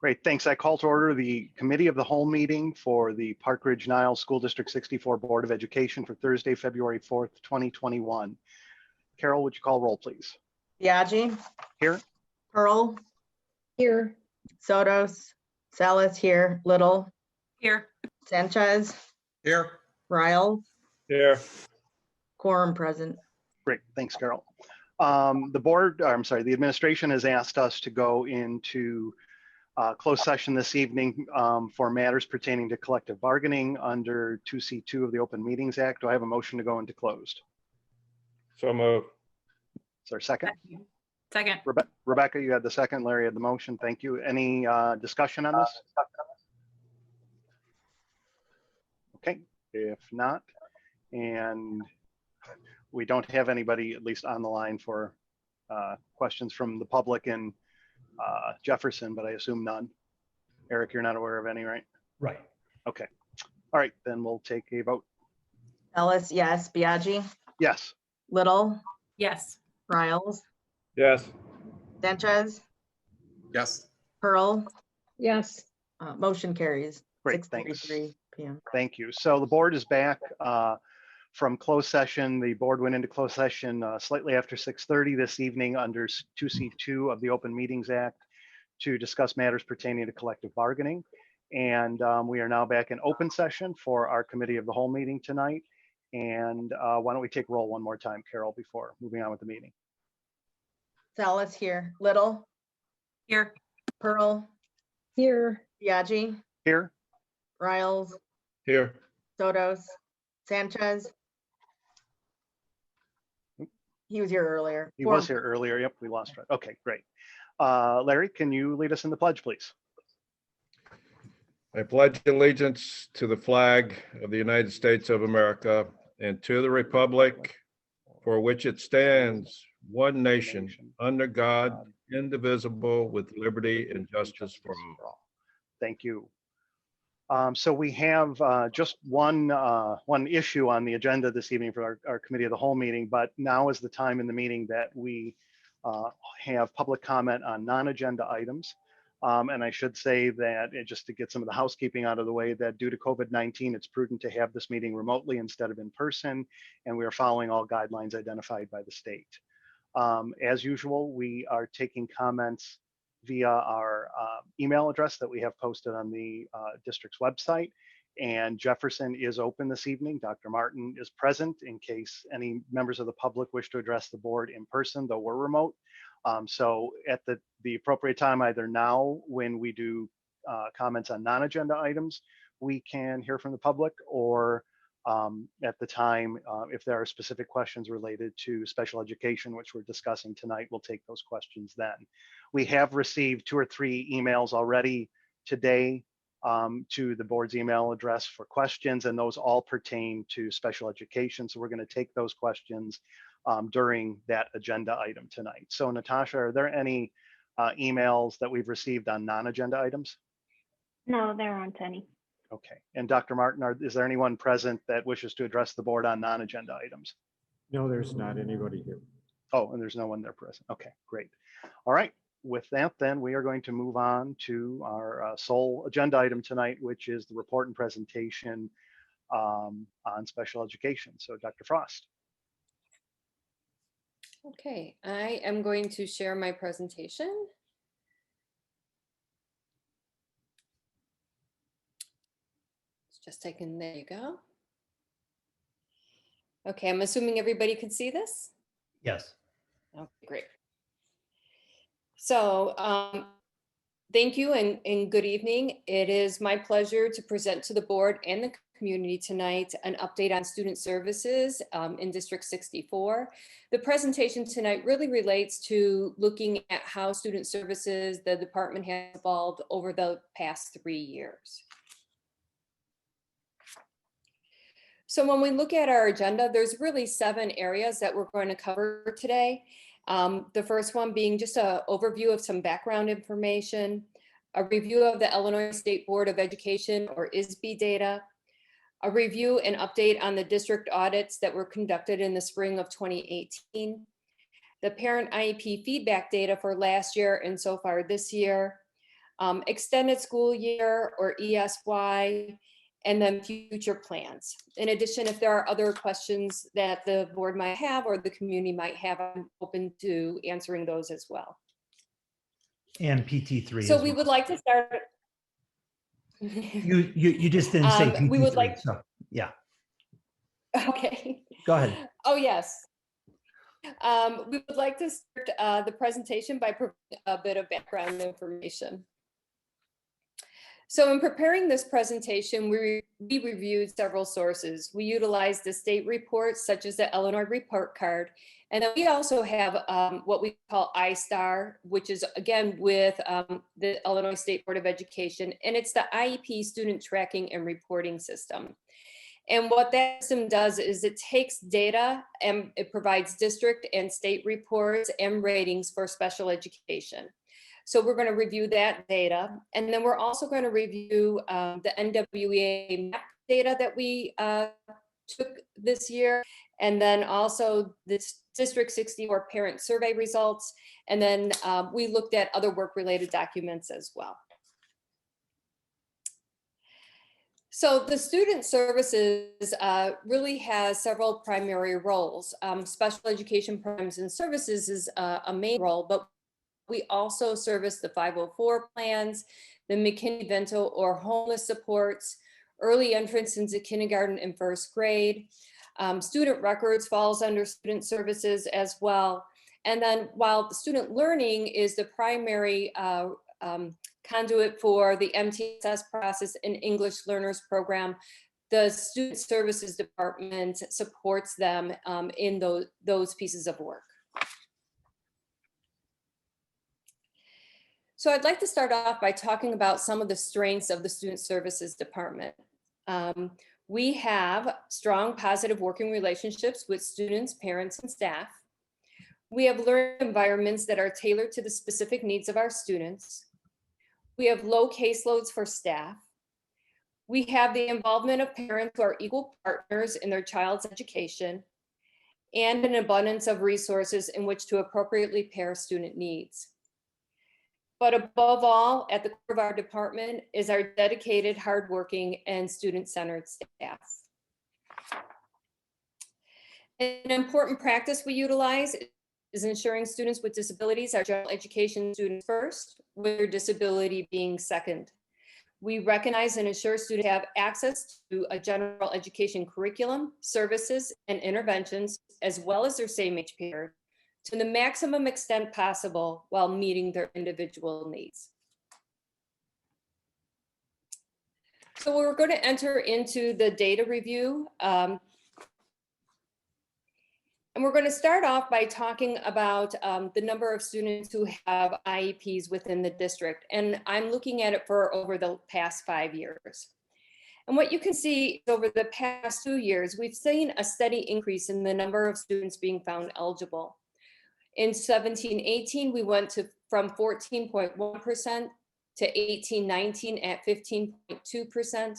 Great, thanks. I call to order the Committee of the Whole meeting for the Park Ridge-Niles School District 64 Board of Education for Thursday, February 4th, 2021. Carol, would you call roll, please? Biagi. Here. Pearl. Here. Sotos. Salas here. Little. Here. Sanchez. Here. Riles. Here. Quorum present. Great, thanks, Carol. The administration has asked us to go into closed session this evening for matters pertaining to collective bargaining under 2C2 of the Open Meetings Act. Do I have a motion to go into closed? So moved. Is there a second? Second. Rebecca, you had the second. Larry had the motion. Thank you. Any discussion on this? Okay, if not, and we don't have anybody, at least on the line, for questions from the public in Jefferson, but I assume none. Eric, you're not aware of any, right? Right. Okay. All right, then we'll take a vote. Ellis, yes. Biagi. Yes. Little. Yes. Riles. Yes. Sanchez. Yes. Pearl. Yes. Motion carries. Great, thanks. 6:33 p.m. Thank you. So the board is back from closed session. The board went into closed session slightly after 6:30 this evening under 2C2 of the Open Meetings Act to discuss matters pertaining to collective bargaining. And we are now back in open session for our Committee of the Whole meeting tonight. And why don't we take roll one more time, Carol, before moving on with the meeting? Salas here. Little. Here. Pearl. Here. Biagi. Here. Riles. Here. Sotos. Sanchez. He was here earlier. He was here earlier. Yep, we lost track. Okay, great. Larry, can you lead us in the pledge, please? I pledge allegiance to the flag of the United States of America and to the republic for which it stands, one nation, under God, indivisible, with liberty and justice for all. Thank you. So we have just one issue on the agenda this evening for our Committee of the Whole meeting, but now is the time in the meeting that we have public comment on non-agenda items. And I should say that just to get some of the housekeeping out of the way, that due to COVID-19, it's prudent to have this meeting remotely instead of in person, and we are following all guidelines identified by the state. As usual, we are taking comments via our email address that we have posted on the district's website. And Jefferson is open this evening. Dr. Martin is present in case any members of the public wish to address the board in person, though we're remote. So at the appropriate time, either now when we do comments on non-agenda items, we can hear from the public, or at the time, if there are specific questions related to special education, which we're discussing tonight, we'll take those questions then. We have received 2 or 3 emails already today to the board's email address for questions, and those all pertain to special education. So we're going to take those questions during that agenda item tonight. So Natasha, are there any emails that we've received on non-agenda items? No, there aren't any. Okay, and Dr. Martin, is there anyone present that wishes to address the board on non-agenda items? No, there's not anybody here. Oh, and there's no one there present. Okay, great. All right, with that then, we are going to move on to our sole agenda item tonight, which is the report and presentation on special education. So Dr. Frost. Okay, I am going to share my presentation. It's just taken, there you go. Okay, I'm assuming everybody can see this? Yes. Okay, great. So thank you and good evening. It is my pleasure to present to the board and the community tonight an update on student services in District 64. The presentation tonight really relates to looking at how student services, the department, has evolved over the past 3 years. So when we look at our agenda, there's really 7 areas that we're going to cover today. The first one being just an overview of some background information, a review of the Illinois State Board of Education, or ISB, data, a review and update on the district audits that were conducted in the spring of 2018, the parent IEP feedback data for last year and so far this year, extended school year or ESY, and then future plans. In addition, if there are other questions that the board might have or the community might have, I'm open to answering those as well. And PT3 So as we well. would like to start. You just didn't say PT3. We would like, so yeah, okay. go ahead. Oh, yes. We would like to start the presentation by providing a bit of background information. So in preparing this presentation, we reviewed several sources. We utilized the state reports such as the Illinois report card. And then we also have what we call iStar, which is again with the Illinois State Board of Education, and it's the IEP student tracking and reporting system. And what that system does is it takes data and it provides district and state reports and ratings for special education. So we're going to review that data. And then we're also going to review the NWEA map data that we took this year. And then also this District 64 parent survey results. And then we looked at other work-related documents as well. So the student services really has several primary roles. Special education programs and services is a main role, but we also service the 504 plans, the McKinney-Vento or homeless supports, early entrance into kindergarten and first grade. Student records falls under student services as well. And then while the student learning is the primary conduit for the MTSS process and English Learners Program, the Student Services Department supports them in those pieces of work. So I'd like to start off by talking about some of the strengths of the Student Services Department. We have strong, positive working relationships with students, parents, and staff. We have learning environments that are tailored to the specific needs of our students. We have low caseloads for staff. We have the involvement of parents who are equal partners in their child's education, and an abundance of resources in which to appropriately pair student needs. But above all, at the core of our department is our dedicated, hardworking, and student-centered staff. An important practice we utilize is ensuring students with disabilities are general education students first, with their disability being second. We recognize and ensure students have access to a general education curriculum, services, and interventions, as well as their same age peers, to the maximum extent possible while meeting their individual needs. So we're going to enter into the data review. And we're going to start off by talking about the number of students who have IEPs within the district. And I'm looking at it for over the past 5 years. And what you can see over the past 2 years, we've seen a steady increase in the number of students being found eligible. In 17-18, we went from 14.1% to 18-19 at 15.2%.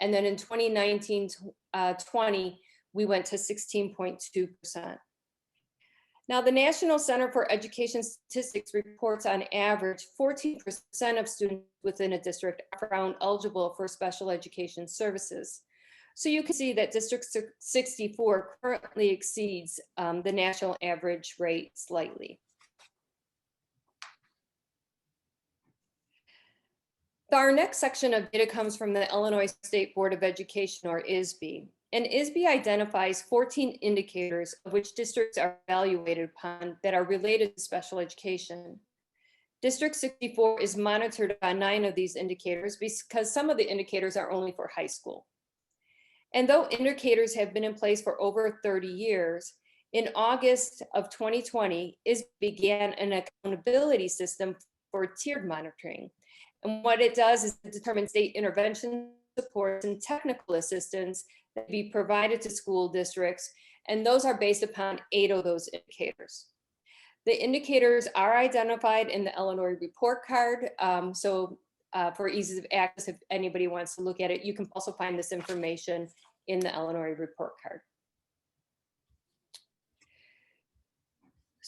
And then in 2019-20, we went to 16.2%. Now, the National Center for Education Statistics reports on average 14% of students within a district are found eligible for special education services. So you can see that District 64 currently exceeds the national average rate slightly. Our next section of data comes from the Illinois State Board of Education, or ISB. And ISB identifies 14 indicators of which districts are evaluated upon that are related to special education. District 64 is monitored on 9 of these indicators because some of the indicators are only for high school. And though indicators have been in place for over 30 years, in August of 2020, ISB began an accountability system for tiered monitoring. And what it does is it determines state intervention supports and technical assistance that be provided to school districts. And those are based upon 8 of those indicators. The indicators are identified in the Illinois report card. For ease of access, if anybody wants to look at it, you can also find this information in the Illinois report card.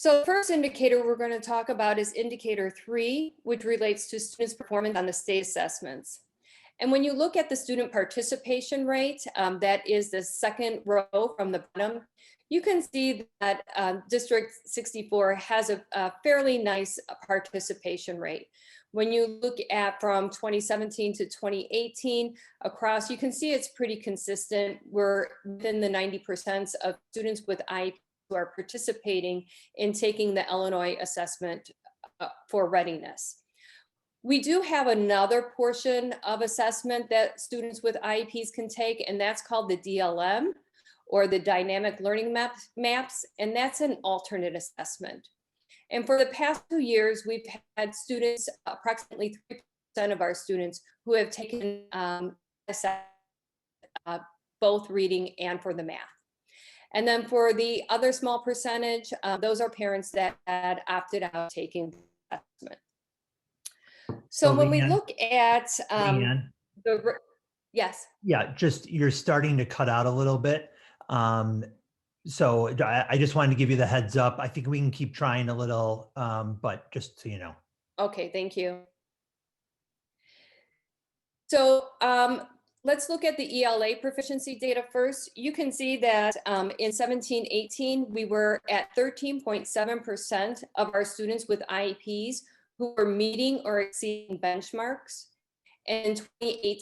So the first indicator we're going to talk about is indicator 3, which relates to students' performance on the state assessments. And when you look at the student participation rate, that is the second row from the bottom, you can see that District 64 has a fairly nice participation rate. When you look at from 2017 to 2018 across, you can see it's pretty consistent. We're within the 90% of students with IEP who are participating in taking the Illinois assessment for readiness. We do have another portion of assessment that students with IEPs can take, and that's called the DLM, or the Dynamic Learning Maps, and that's an alternate assessment. And for the past 2 years, we've had students, approximately 3% of our students, who have taken both reading and for the math. And then for the other small percentage, those are parents that had opted out taking the assessment. So when we Leanne- look at Leanne? yes. Yeah, just you're starting to cut out a little bit. So I just wanted to give you the heads up. I think we can keep trying a little, but just so you know. Okay, thank you. So let's look at the ELA proficiency data first. You can see that in 17-18, we were at 13.7% of our students with IEPs who were meeting or exceeding benchmarks. And in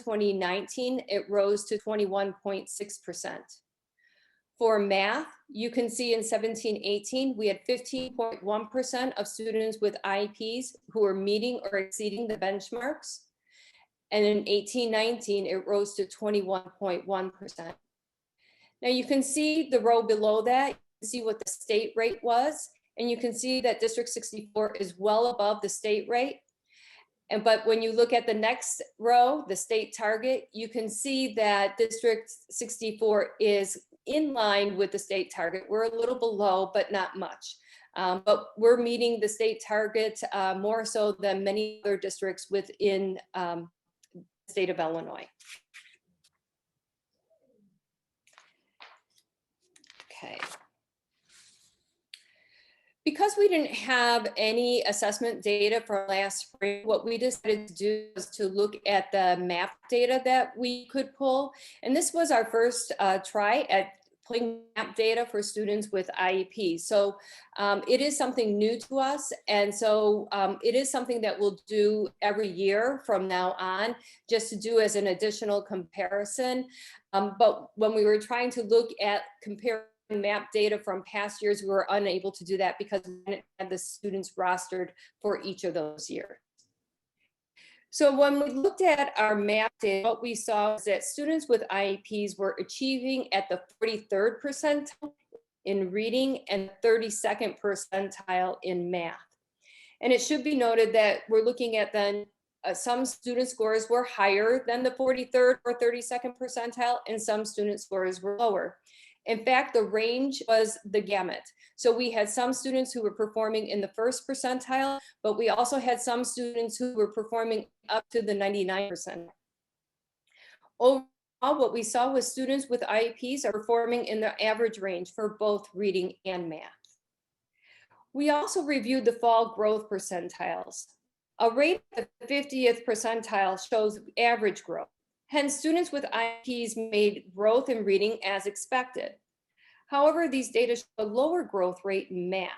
2018-2019, it rose to 21.6%. For math, you can see in 17-18, we had 15.1% of students with IEPs who were meeting or exceeding the benchmarks. And in 18-19, it rose to 21.1%. Now you can see the row below that, you can see what the state rate was, and you can see that District 64 is well above the state rate. But when you look at the next row, the state target, you can see that District 64 is in line with the state target. We're a little below, but not much. But we're meeting the state target more so than many other districts within the state of Illinois. Okay. Because we didn't have any assessment data from last spring, what we decided to do was to look at the map data that we could pull. And this was our first try at pulling map data for students with IEP. So it is something new to us. And so it is something that we'll do every year from now on, just to do as an additional comparison. But when we were trying to look at comparing map data from past years, we were unable to do that because we didn't have the students rostered for each of those years. So when we looked at our map data, what we saw is that students with IEPs were achieving at the 43rd percentile in reading and 32nd percentile in math. And it should be noted that we're looking at then some student scores were higher than the 43rd or 32nd percentile, and some student scores were lower. In fact, the range was the gamut. So we had some students who were performing in the first percentile, but we also had some students who were performing up to the 99%. Overall, what we saw was students with IEPs are performing in the average range for both reading and math. We also reviewed the fall growth percentiles. A rate of the 50th percentile shows average growth. Hence, students with IEPs made growth in reading as expected. However, these data show a lower growth rate in math.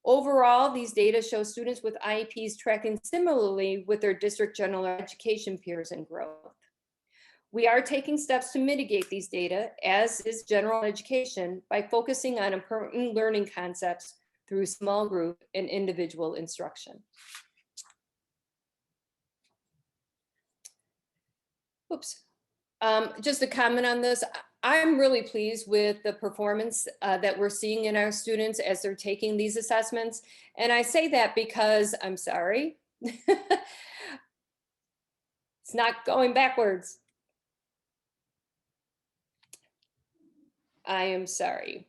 Overall, these data show students with IEPs tracking similarly with their district general education peers in growth. We are taking steps to mitigate these data, as is general education, by focusing on important learning concepts through small group and individual instruction. Oops. Just a comment on this. I'm really pleased with the performance that we're seeing in our students as they're taking these assessments. And I say that because I'm sorry. It's not going backwards. I am sorry.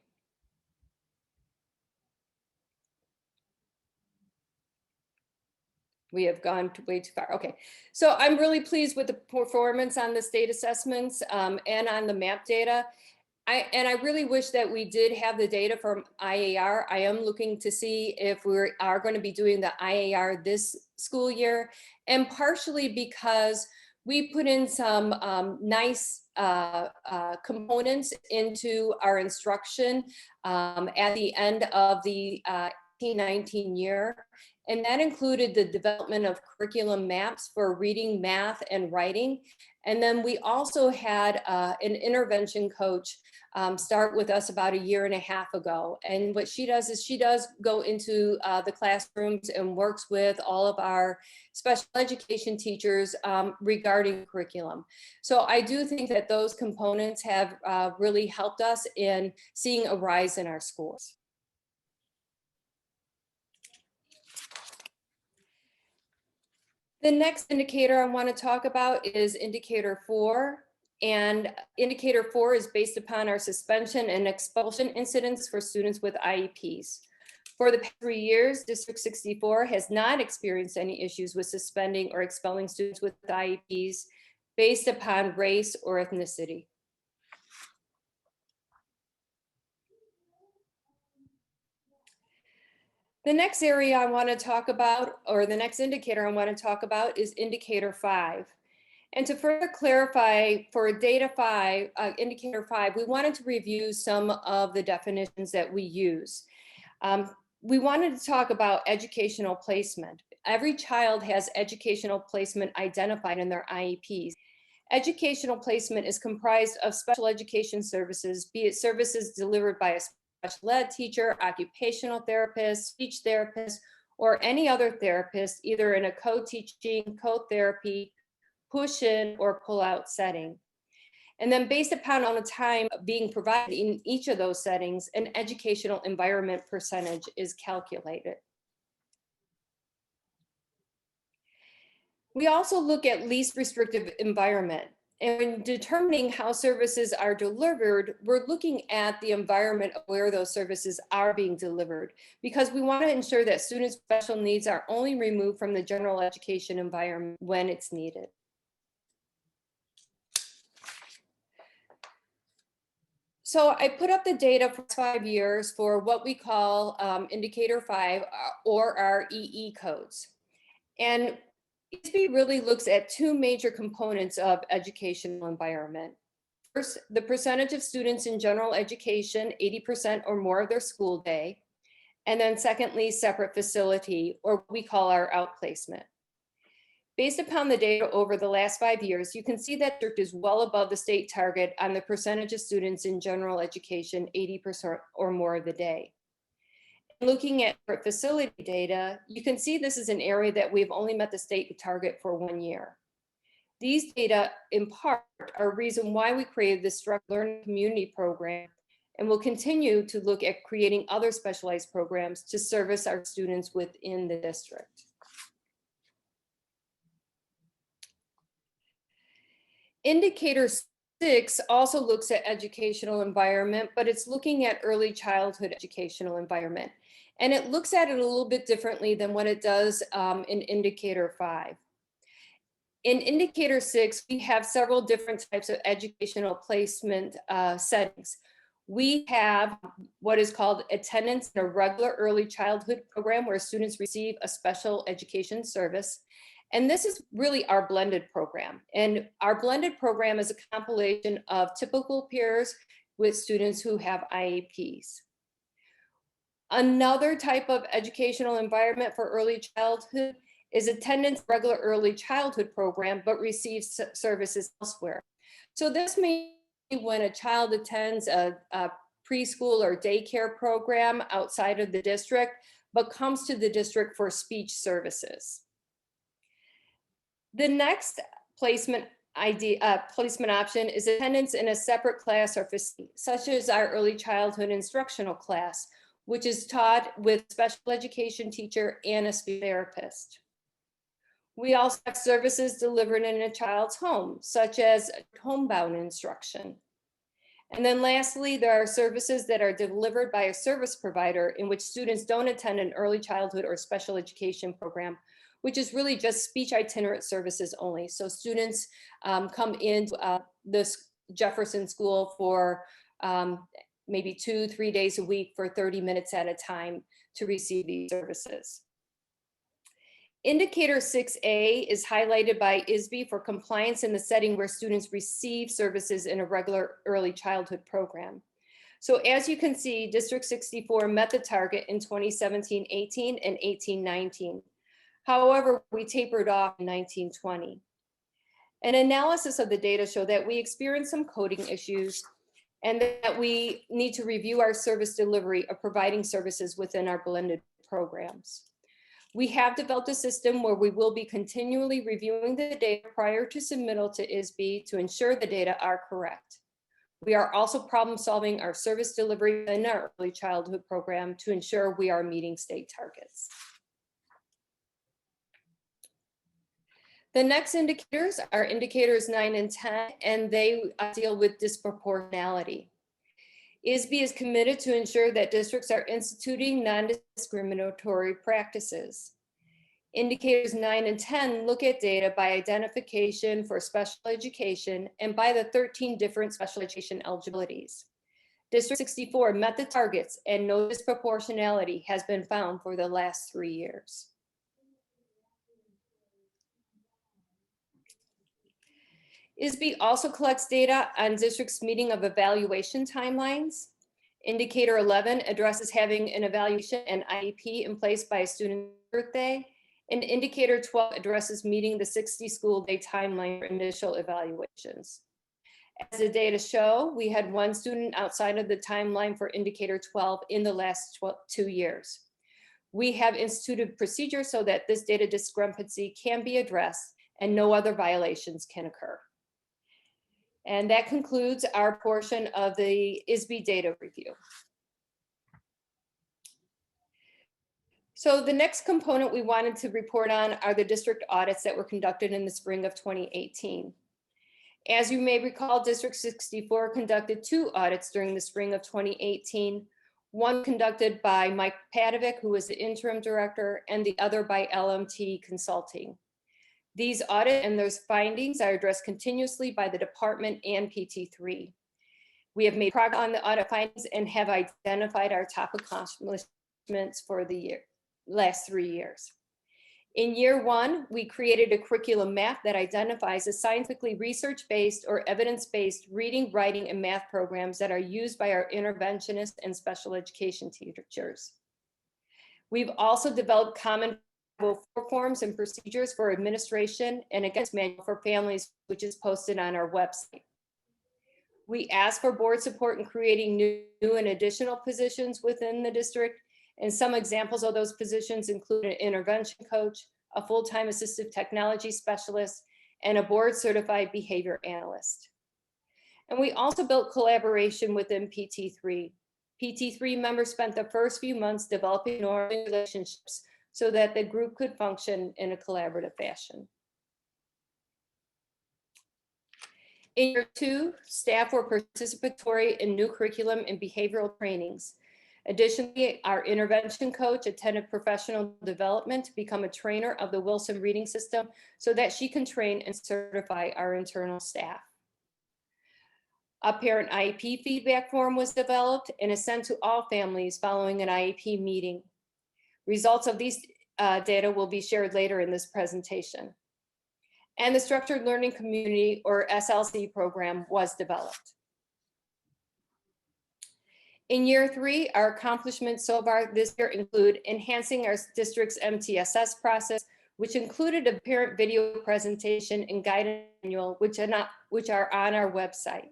We have gone way too far. Okay, so I'm really pleased with the performance on the state assessments and on the map data. I really wish that we did have the data from IAR. I am looking to see if we are going to be doing the IAR this school year, and partially because we put in some nice components into our instruction at the end of the 18-19 year. And that included the development of curriculum maps for reading, math, and writing. And then we also had an intervention coach start with us about 1.5 years ago. And what she does is she does go into the classrooms and works with all of our special education teachers regarding curriculum. So I do think that those components have really helped us in seeing a rise in our schools. The next indicator I want to talk about is indicator 4. And indicator 4 is based upon our suspension and expulsion incidents for students with IEPs. For the past 3 years, District 64 has not experienced any issues with suspending or expelling students with IEPs based upon race or ethnicity. The next area I want to talk about, or the next indicator I want to talk about, is indicator 5. And to further clarify for data 5, indicator 5, we wanted to review some of the definitions that we use. We wanted to talk about educational placement. Every child has educational placement identified in their IEPs. Educational placement is comprised of special education services, be it services delivered by a special ed teacher, occupational therapist, speech therapist, or any other therapist, either in a co-teaching, co-therapy, push-in, or pull-out setting. And then based upon the time being provided in each of those settings, an educational environment percentage is calculated. We also look at least restrictive environment. And when determining how services are delivered, we're looking at the environment of where those services are being delivered, because we want to ensure that students' special needs are only removed from the general education environment when it's needed. So I put up the data for 5 years for what we call indicator 5 or our EE codes. And ESB really looks at 2 major components of educational environment. First, the percentage of students in general education, 80% or more of their school day. And then secondly, separate facility, or what we call our outplacement. Based upon the data over the last 5 years, you can see that district is well above the state target on the percentage of students in general education, 80% or more of the day. Looking at facility data, you can see this is an area that we've only met the state target for 1 year. These data, in part, are a reason why we created this Structured Learning Community Program, and will continue to look at creating other specialized programs to service our students within the district. Indicator 6 also looks at educational environment, but it's looking at early childhood educational environment. And it looks at it a little bit differently than what it does in indicator 5. In indicator 6, we have several different types of educational placement settings. We have what is called attendance in a regular early childhood program where students receive a special education service. And this is really our blended program. And our blended program is a compilation of typical peers with students who have IEPs. Another type of educational environment for early childhood is attendance regular early childhood program, but receives services elsewhere. So this may be when a child attends a preschool or daycare program outside of the district, but comes to the district for speech services. The next placement option is attendance in a separate class or facility, such as our early childhood instructional class, which is taught with special education teacher and a speech therapist. We also have services delivered in a child's home, such as homebound instruction. And then lastly, there are services that are delivered by a service provider in which students don't attend an early childhood or special education program, which is really just speech itinerant services only. So students come into this Jefferson School for maybe 2-3 days a week for 30 minutes at a time to receive these services. Indicator 6A is highlighted by ISB for compliance in the setting where students receive services in a regular early childhood program. So as you can see, District 64 met the target in 2017-18 and 18-19. However, we tapered off in 19-20. An analysis of the data showed that we experienced some coding issues and that we need to review our service delivery of providing services within our blended programs. We have developed a system where we will be continually reviewing the data prior to submittal to ISB to ensure the data are correct. We are also problem solving our service delivery in our early childhood program to ensure we are meeting state targets. The next indicators are indicators 9 and 10, and they deal with disproportionality. ISB is committed to ensure that districts are instituting non-discriminatory practices. Indicators 9 and 10 look at data by identification for special education and by the 13 different special education eligibilities. District 64 met the targets and no disproportionality has been found for the last 3 years. ISB also collects data on districts' meeting of evaluation timelines. Indicator 11 addresses having an evaluation and IEP in place by a student's birthday. And indicator 12 addresses meeting the 60 school day timeline for initial evaluations. As the data show, we had 1 student outside of the timeline for indicator 12 in the last 2 years. We have instituted procedures so that this data discrepancy can be addressed and no other violations can occur. And that concludes our portion of the ISB data review. So the next component we wanted to report on are the district audits that were conducted in the spring of 2018. As you may recall, District 64 conducted 2 audits during the spring of 2018, one conducted by Mike Padovic, who was the interim director, and the other by LMT Consulting. These audit and those findings are addressed continuously by the department and PT3. We have made progress on the audit findings and have identified our top accomplishments for the last 3 years. In year 1, we created a curriculum map that identifies the scientifically research-based or evidence-based reading, writing, and math programs that are used by our interventionists and special education teachers. We've also developed common forms and procedures for administration and a guidance manual for families, which is posted on our website. We ask for board support in creating new and additional positions within the district, and some examples of those positions include an intervention coach, a full-time assistive technology specialist, and a board-certified behavior analyst. And we also built collaboration within PT3. PT3 members spent the first few months developing relationships so that the group could function in a collaborative fashion. In year 2, staff were participatory in new curriculum and behavioral trainings. Additionally, our intervention coach attended professional development to become a trainer of the Wilson reading system so that she can train and certify our internal staff. A parent IEP feedback form was developed and is sent to all families following an IEP meeting. Results of these data will be shared later in this presentation. And the Structured Learning Community, or SLC program, was developed. In year 3, our accomplishments so far this year include enhancing our district's MTSS process, which included a parent video presentation and guidance manual, which are on our website.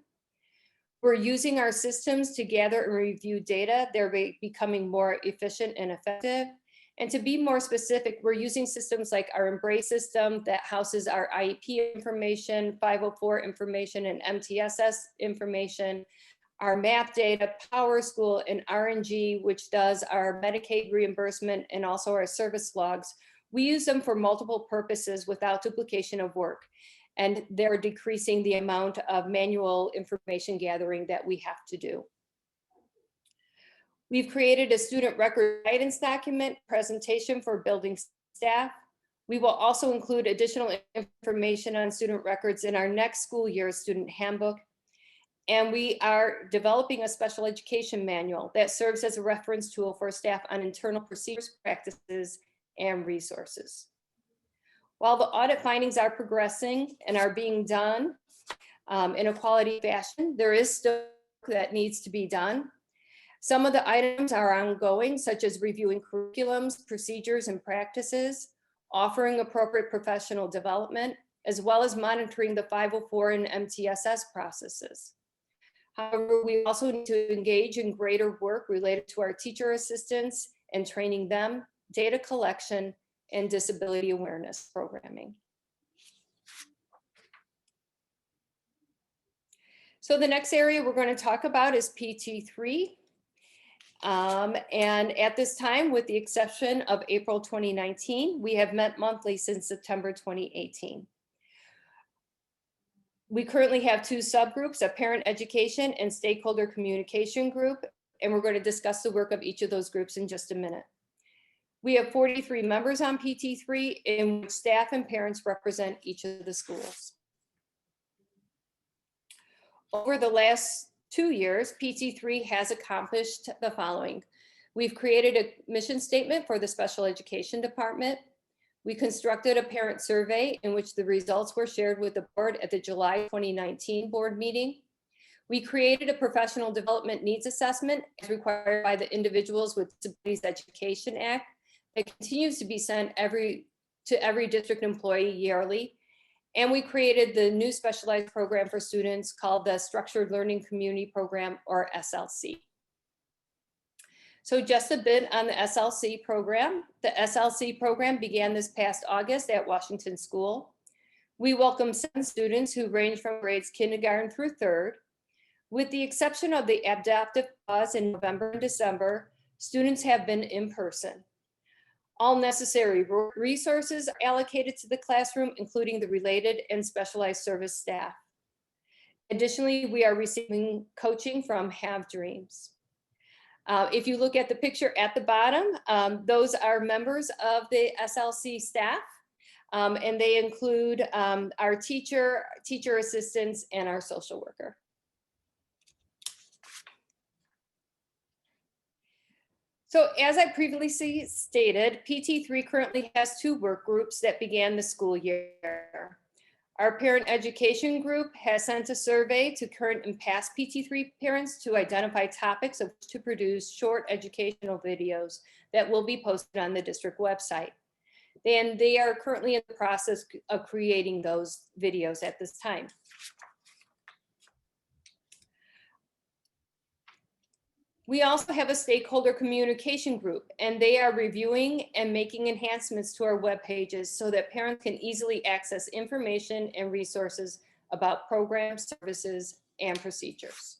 We're using our systems to gather and review data. They're becoming more efficient and effective. And to be more specific, we're using systems like our Embrace system that houses our IEP information, 504 information, and MTSS information, our MAP data, PowerSchool, and RNG, which does our Medicaid reimbursement and also our service logs. We use them for multiple purposes without duplication of work. And they're decreasing the amount of manual information gathering that we have to do. We've created a student record guidance document presentation for building staff. We will also include additional information on student records in our next school year student handbook. And we are developing a special education manual that serves as a reference tool for staff on internal procedures, practices, and resources. While the audit findings are progressing and are being done in a quality fashion, there is still work that needs to be done. Some of the items are ongoing, such as reviewing curriculums, procedures, and practices, offering appropriate professional development, as well as monitoring the 504 and MTSS processes. However, we also need to engage in greater work related to our teacher assistants and training them, data collection, and disability awareness programming. So the next area we're going to talk about is PT3. And at this time, with the exception of April 2019, we have met monthly since September 2018. We currently have two subgroups, a parent education and stakeholder communication group, and we're going to discuss the work of each of those groups in just a minute. We have 43 members on PT3, in which staff and parents represent each of the schools. Over the last 2 years, PT3 has accomplished the following. We've created a mission statement for the special education department. We constructed a parent survey in which the results were shared with the board at the July 2019 board meeting. We created a professional development needs assessment as required by the Individuals with Disabilities Education Act that continues to be sent to every district employee yearly. And we created the new specialized program for students called the Structured Learning Community Program, or SLC. So just a bit on the SLC program. The SLC program began this past August at Washington School. We welcome 7 students who range from grades kindergarten through 3rd. With the exception of the adaptive pause in November and December, students have been in person. All necessary resources are allocated to the classroom, including the related and specialized service staff. Additionally, we are receiving coaching from Have Dreams. If you look at the picture at the bottom, those are members of the SLC staff, and they include our teacher assistants, and our social worker. So as I previously stated, PT3 currently has 2 work groups that began the school year. Our parent education group has sent a survey to current and past PT3 parents to identify topics of which to produce short educational videos that will be posted on the district website. And they are currently in the process of creating those videos at this time. We also have a stakeholder communication group, and they are reviewing and making enhancements to our web pages so that parents can easily access information and resources about programs, services, and procedures.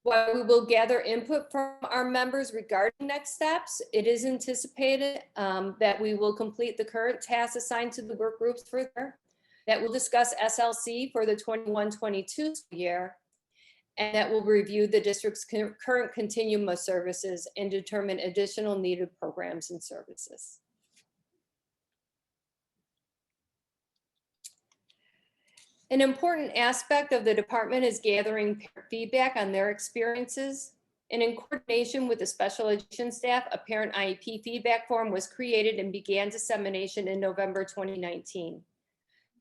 While we will gather input from our members regarding next steps, it is anticipated that we will complete the current tasks assigned to the work groups further, that will discuss SLC for the 21-22 school year, and that will review the district's current continuum of services and determine additional needed programs and services. An important aspect of the department is gathering feedback on their experiences. And in coordination with the special education staff, a parent IEP feedback form was created and began dissemination in November 2019.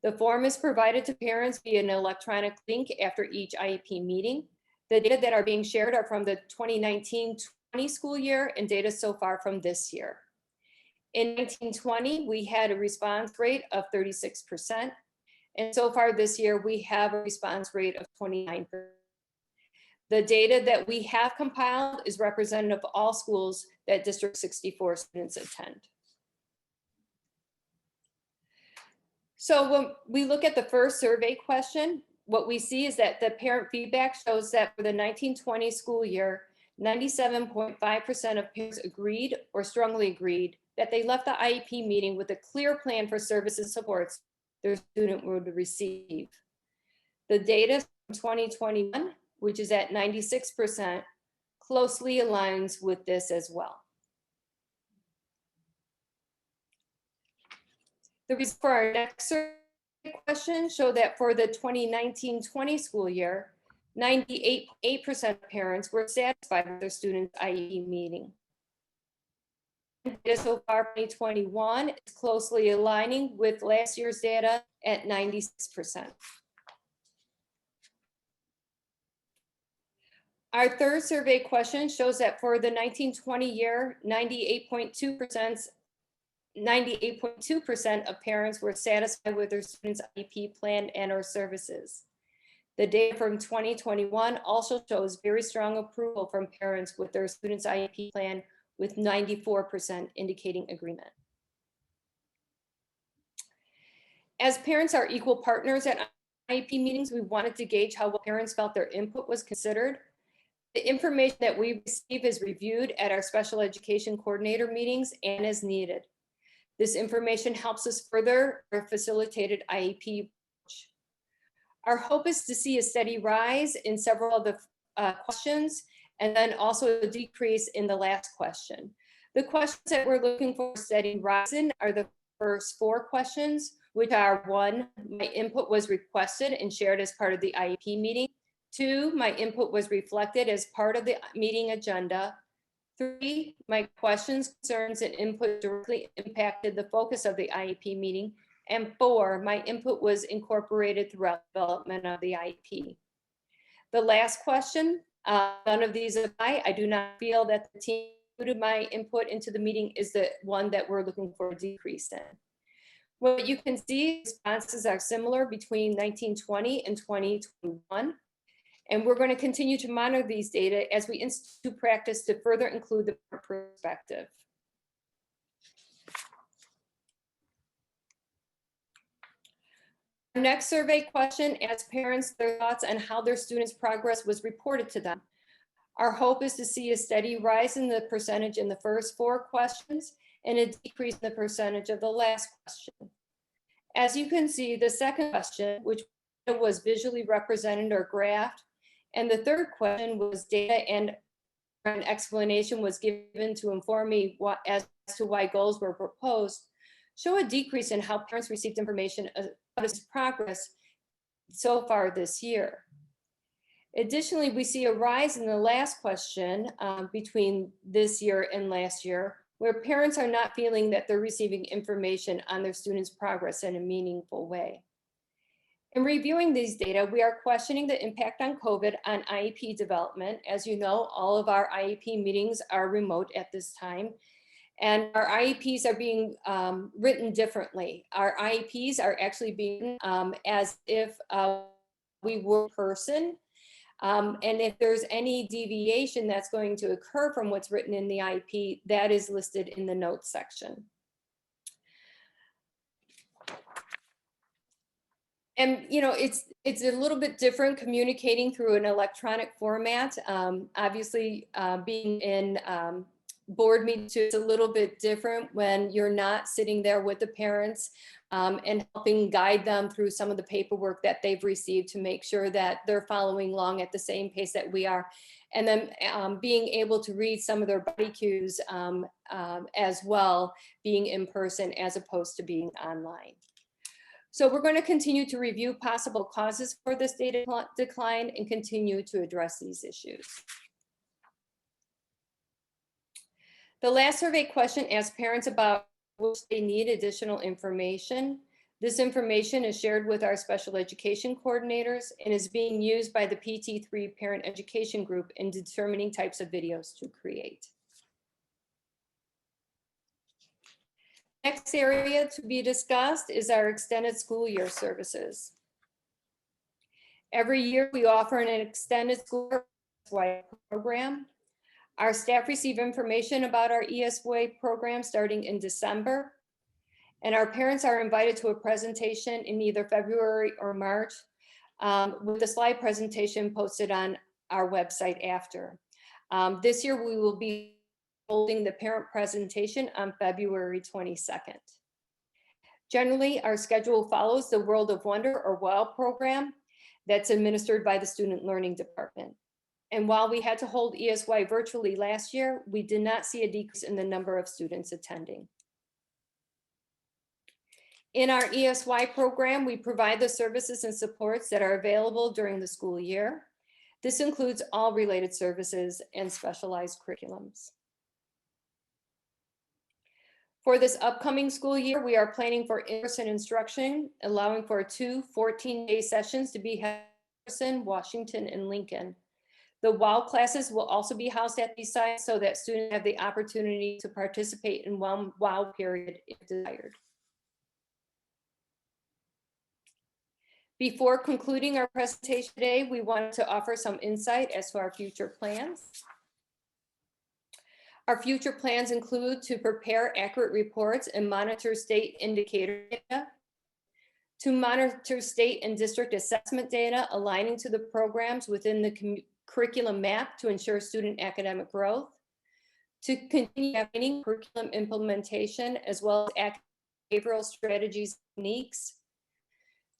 The form is provided to parents via an electronic link after each IEP meeting. The data that are being shared are from the 2019-20 school year and data so far from this year. In 1920, we had a response rate of 36%. And so far this year, we have a response rate of 29%. The data that we have compiled is representative of all schools that District 64 students attend. So when we look at the first survey question, what we see is that the parent feedback shows that for the 1920 school year, 97.5% of parents agreed or strongly agreed that they left the IEP meeting with a clear plan for services and supports their student would receive. The data from 2021, which is at 96%, closely aligns with this as well. The reason for our next survey questions show that for the 2019-20 school year, 98% of parents were satisfied with their students' IEP meeting. Data so far 2021 is closely aligning with last year's data at 96%. Our third survey question shows that for the 1920 year, 98.2% of parents were satisfied with their students' IEP plan and or services. The data from 2021 also shows very strong approval from parents with their students' IEP plan, with 94% indicating agreement. As parents are equal partners at IEP meetings, we wanted to gauge how well parents felt their input was considered. The information that we receive is reviewed at our special education coordinator meetings and as needed. This information helps us further our facilitated IEP approach. Our hope is to see a steady rise in several of the questions, and then also a decrease in the last question. The questions that we're looking for steady rise in are the first 4 questions, which are: 1, my input was requested and shared as part of the IEP meeting. 2, my input was reflected as part of the meeting agenda. 3, my questions, concerns, and input directly impacted the focus of the IEP meeting. And 4, my input was incorporated throughout development of the IEP. The last question, none of these apply. I do not feel that the team included my input into the meeting is the one that we're looking for a decrease in. What you can see, responses are similar between 1920 and 2021. And we're going to continue to monitor these data as we institute practice to further include the perspective. Our next survey question asks parents their thoughts on how their students' progress was reported to them. Our hope is to see a steady rise in the percentage in the first 4 questions and a decrease in the percentage of the last question. As you can see, the second question, which was visually represented or graphed, and the third question was data and an explanation was given to inform me as to why goals were proposed, show a decrease in how parents received information about its progress so far this year. Additionally, we see a rise in the last question between this year and last year, where parents are not feeling that they're receiving information on their students' progress in a meaningful way. In reviewing these data, we are questioning the impact on COVID on IEP development. As you know, all of our IEP meetings are remote at this time, and our IEPs are being written differently. Our IEPs are actually being as if we were in person. And if there's any deviation that's going to occur from what's written in the IEP, that is listed in the notes section. And you know, it's a little bit different communicating through an electronic format. Obviously, being in board meetings, it's a little bit different when you're not sitting there with the parents and helping guide them through some of the paperwork that they've received to make sure that they're following along at the same pace that we are. And then being able to read some of their body cues as well, being in person as opposed to being online. So we're going to continue to review possible causes for this data decline and continue to address these issues. The last survey question asks parents about which they need additional information. This information is shared with our special education coordinators and is being used by the PT3 parent education group in determining types of videos to create. Next area to be discussed is our extended school year services. Every year we offer an extended school year program. Our staff receive information about our ESY program starting in December, and our parents are invited to a presentation in either February or March with a slide presentation posted on our website after. This year we will be holding the parent presentation on February 22nd. Generally, our schedule follows the World of Wonder or WOW program that's administered by the Student Learning Department. And while we had to hold ESY virtually last year, we did not see a decrease in the number of students attending. In our ESY program, we provide the services and supports that are available during the school year. This includes all related services and specialized curriculums. For this upcoming school year, we are planning for in-person instruction, allowing for 2 14-day sessions to be held in Jefferson, Washington, and Lincoln. The WOW classes will also be housed at these sites so that students have the opportunity to participate in one WOW period if desired. Before concluding our presentation today, we wanted to offer some insight as to our future plans. Our future plans include to prepare accurate reports and monitor state indicator data, to monitor state and district assessment data aligning to the programs within the curriculum map to ensure student academic growth, to continue training curriculum implementation as well as behavioral strategies and techniques,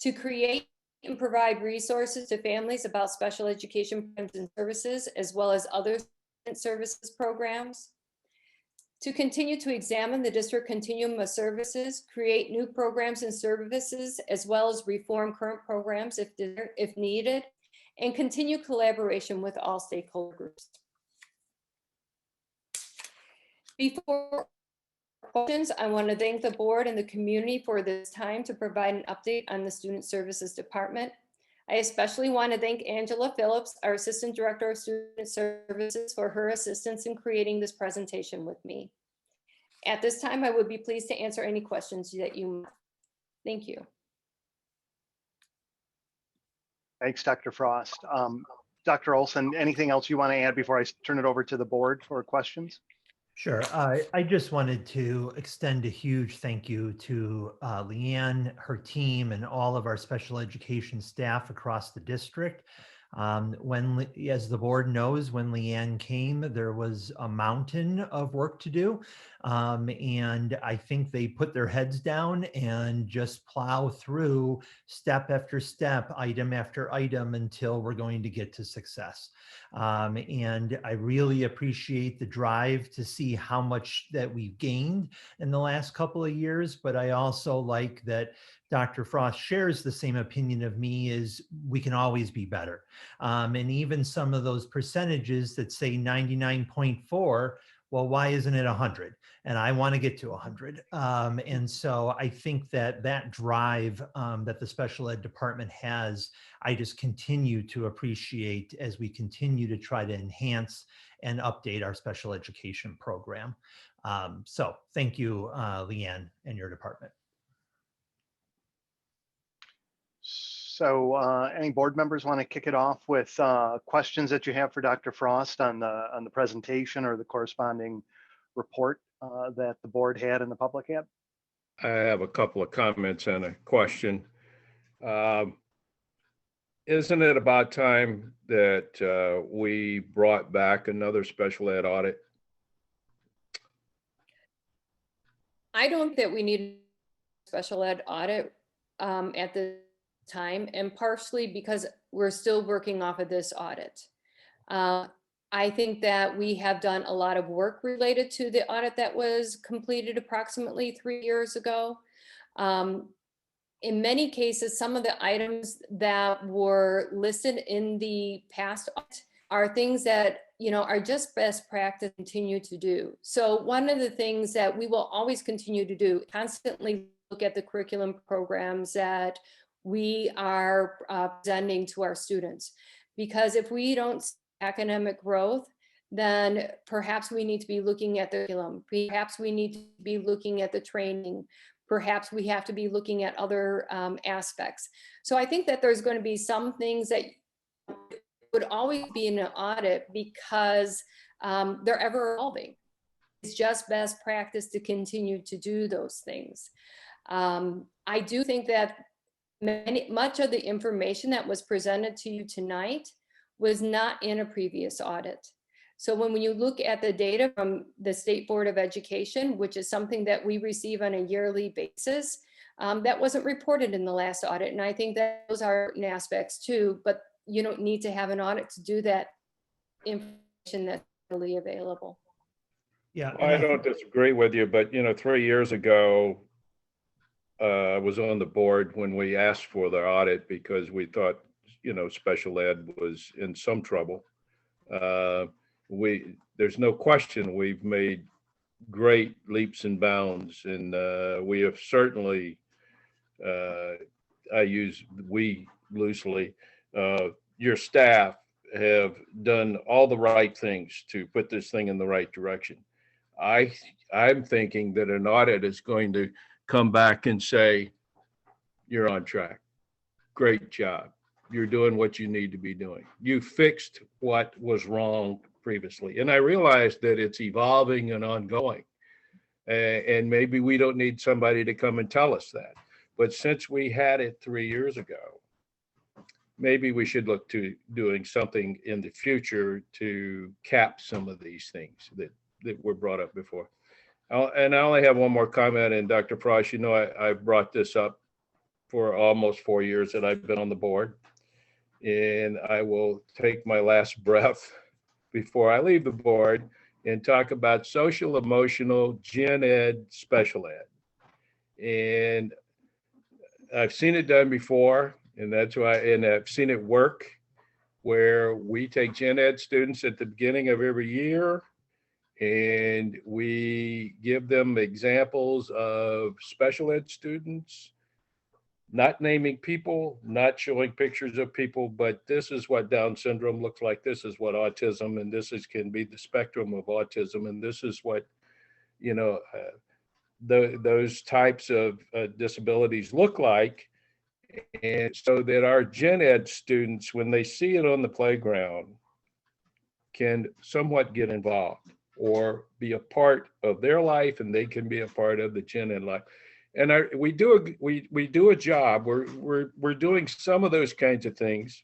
to create and provide resources to families about special education programs and services as well as other services programs, to continue to examine the district continuum of services, create new programs and services, as well as reform current programs if needed, and continue collaboration with all stakeholder groups. Before questions, I want to thank the board and the community for this time to provide an update on the Student Services Department. I especially want to thank Angela Phillips, our Assistant Director of Student Services, for her assistance in creating this presentation with me. At this time, I would be pleased to answer any questions that you might have. Thank you. Thanks, Dr. Frost. Dr. Olson, anything else you want to add before I turn it over to the board for questions? Sure. I just wanted to extend a huge thank you to Leanne, her team, and all of our special education staff across the district. As the board knows, when Leanne came, there was a mountain of work to do. And I think they put their heads down and just plow through step after step, item after item until we're going to get to success. And I really appreciate the drive to see how much that we've gained in the last couple of years, but I also like that Dr. Frost shares the same opinion of me is we can always be better. And even some of those percentages that say 99.4, well, why isn't it 100? And I want to get to 100. And so I think that that drive that the special ed department has, I just continue to appreciate as we continue to try to enhance and update our special education program. So thank you, Leanne, and your department. So any board members want to kick it off with questions that you have for Dr. Frost on the presentation or the corresponding report that the board had and the public had? I have a couple of comments and a question. Isn't it about time that we brought back another special ed audit? I don't think that we need a special ed audit at the time, and partially because we're still working off of this audit. I think that we have done a lot of work related to the audit that was completed approximately 3 years ago. In many cases, some of the items that were listed in the past audit are things that, you know, are just best practice to continue to do. So one of the things that we will always continue to do, constantly look at the curriculum programs that we are presenting to our students. Because if we don't see academic growth, then perhaps we need to be looking at the curriculum. Perhaps we need to be looking at the training. Perhaps we have to be looking at other aspects. So I think that there's going to be some things that would always be in an audit because they're ever evolving. It's just best practice to continue to do those things. I do think that much of the information that was presented to you tonight was not in a previous audit. So when you look at the data from the State Board of Education, which is something that we receive on a yearly basis, that wasn't reported in the last audit. And I think that those are aspects too, but you don't need to have an audit to do that information that's really available. Yeah, I don't disagree with you, but 3 years ago, was on the board when we asked for the audit because we thought, special ed was in some trouble. There's no question we've made great leaps and bounds, and we have certainly, I use we loosely, your staff have done all the right things to put this thing in the right direction. I'm thinking that an audit is going to come back and say, you're on track. Great job. You're doing what you need to be doing. You fixed what was wrong previously. And I realize that it's evolving and ongoing. And maybe we don't need somebody to come and tell us that. But since we had it 3 years ago, maybe we should look to doing something in the future to cap some of these things that were brought up before. And I only have one more comment. And Dr. Frost, I brought this up for almost 4 years that I've been on the board. And I will take my last breath before I leave the board and talk about social emotional gen ed, special ed. And I've seen it done before, and that's why, and I've seen it work where we take gen ed students at the beginning of every year and we give them examples of special ed students, not naming people, not showing pictures of people, but this is what Down syndrome looks like. This is what autism, and this can be the spectrum of autism. And this is what, those types of disabilities look like. And so that our gen ed students, when they see it on the playground, can somewhat get involved or be a part of their life, and they can be a part of the gen ed life. And we do a job. We're doing some of those kinds of things,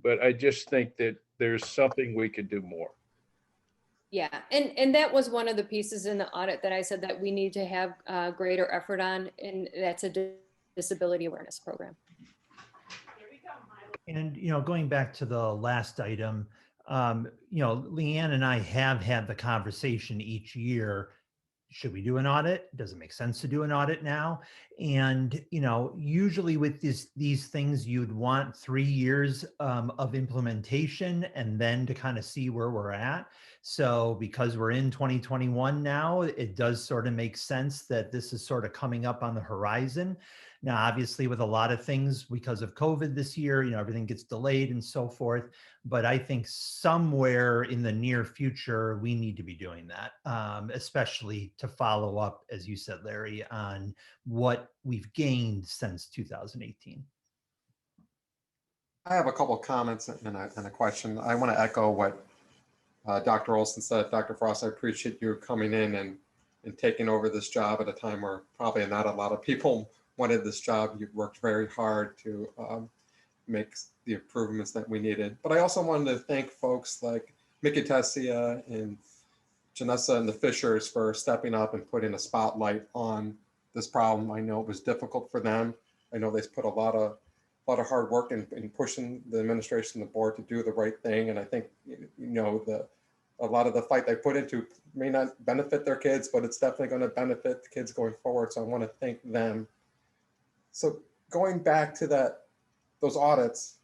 but I just think that there's something we could do more. Yeah, and that was one of the pieces in the audit that I said that we need to have greater effort on, and that's a disability awareness program. And, going back to the last item, Leanne and I have had the conversation each year. Should we do an audit? Does it make sense to do an audit now? And, usually with these things, you'd want 3 years of implementation and then to kind of see where we're at. So because we're in 2021 now, it does sort of make sense that this is sort of coming up on the horizon. Now, obviously, with a lot of things because of COVID this year, everything gets delayed and so forth. But I think somewhere in the near future, we need to be doing that, especially to follow up, as you said, Larry, on what we've gained since 2018. I have a couple of comments and a question. I want to echo what Dr. Olson said. Dr. Frost, I appreciate you coming in and taking over this job at a time where probably not a lot of people wanted this job. You've worked very hard to make the improvements that we needed. But I also wanted to thank folks like Mickey Tessia and Janessa and the Fishers for stepping up and putting a spotlight on this problem. I know it was difficult for them. I know they put a lot of hard work in pushing the administration and the board to do the right thing. And I think, a lot of the fight they put into may not benefit their kids, but it's definitely going to benefit the kids going forward. So I want to thank them. So going back to those audits,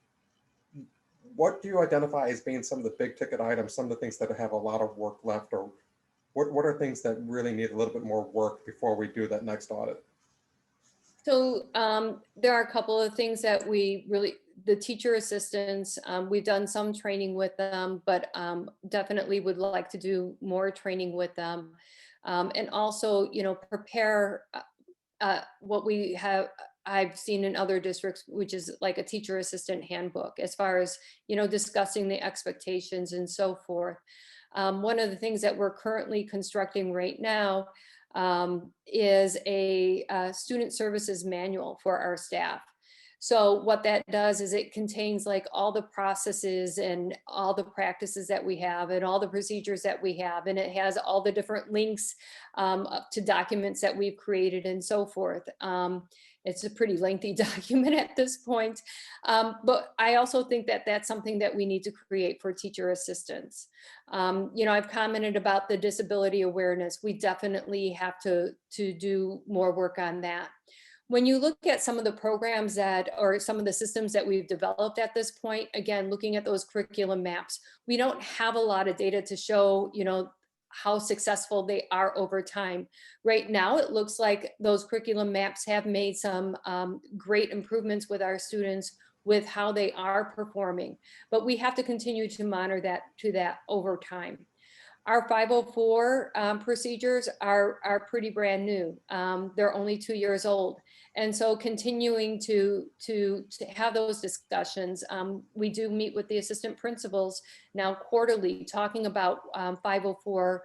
what do you identify as being some of the big ticket items, some of the things that have a lot of work left, or what are things that really need a little bit more work before we do that next audit? So there are a couple of things that the teacher assistants, we've done some training with them, but definitely would like to do more training with them. And also, prepare what we have, I've seen in other districts, which is like a teacher assistant handbook, as far as, discussing the expectations and so forth. One of the things that we're currently constructing right now is a student services manual for our staff. So what that does is it contains like all the processes and all the practices that we have and all the procedures that we have. And it has all the different links up to documents that we've created and so forth. It's a pretty lengthy document at this point. But I also think that that's something that we need to create for teacher assistants. I've commented about the disability awareness. We definitely have to do more work on that. When you look at some of the programs or some of the systems that we've developed at this point, again, looking at those curriculum maps, we don't have a lot of data to show, how successful they are over time. Right now, it looks like those curriculum maps have made some great improvements with our students with how they are performing, but we have to continue to monitor that over time. Our 504 procedures are pretty brand new. They're only 2 years old. And so continuing to have those discussions, we do meet with the assistant principals now quarterly, talking about 504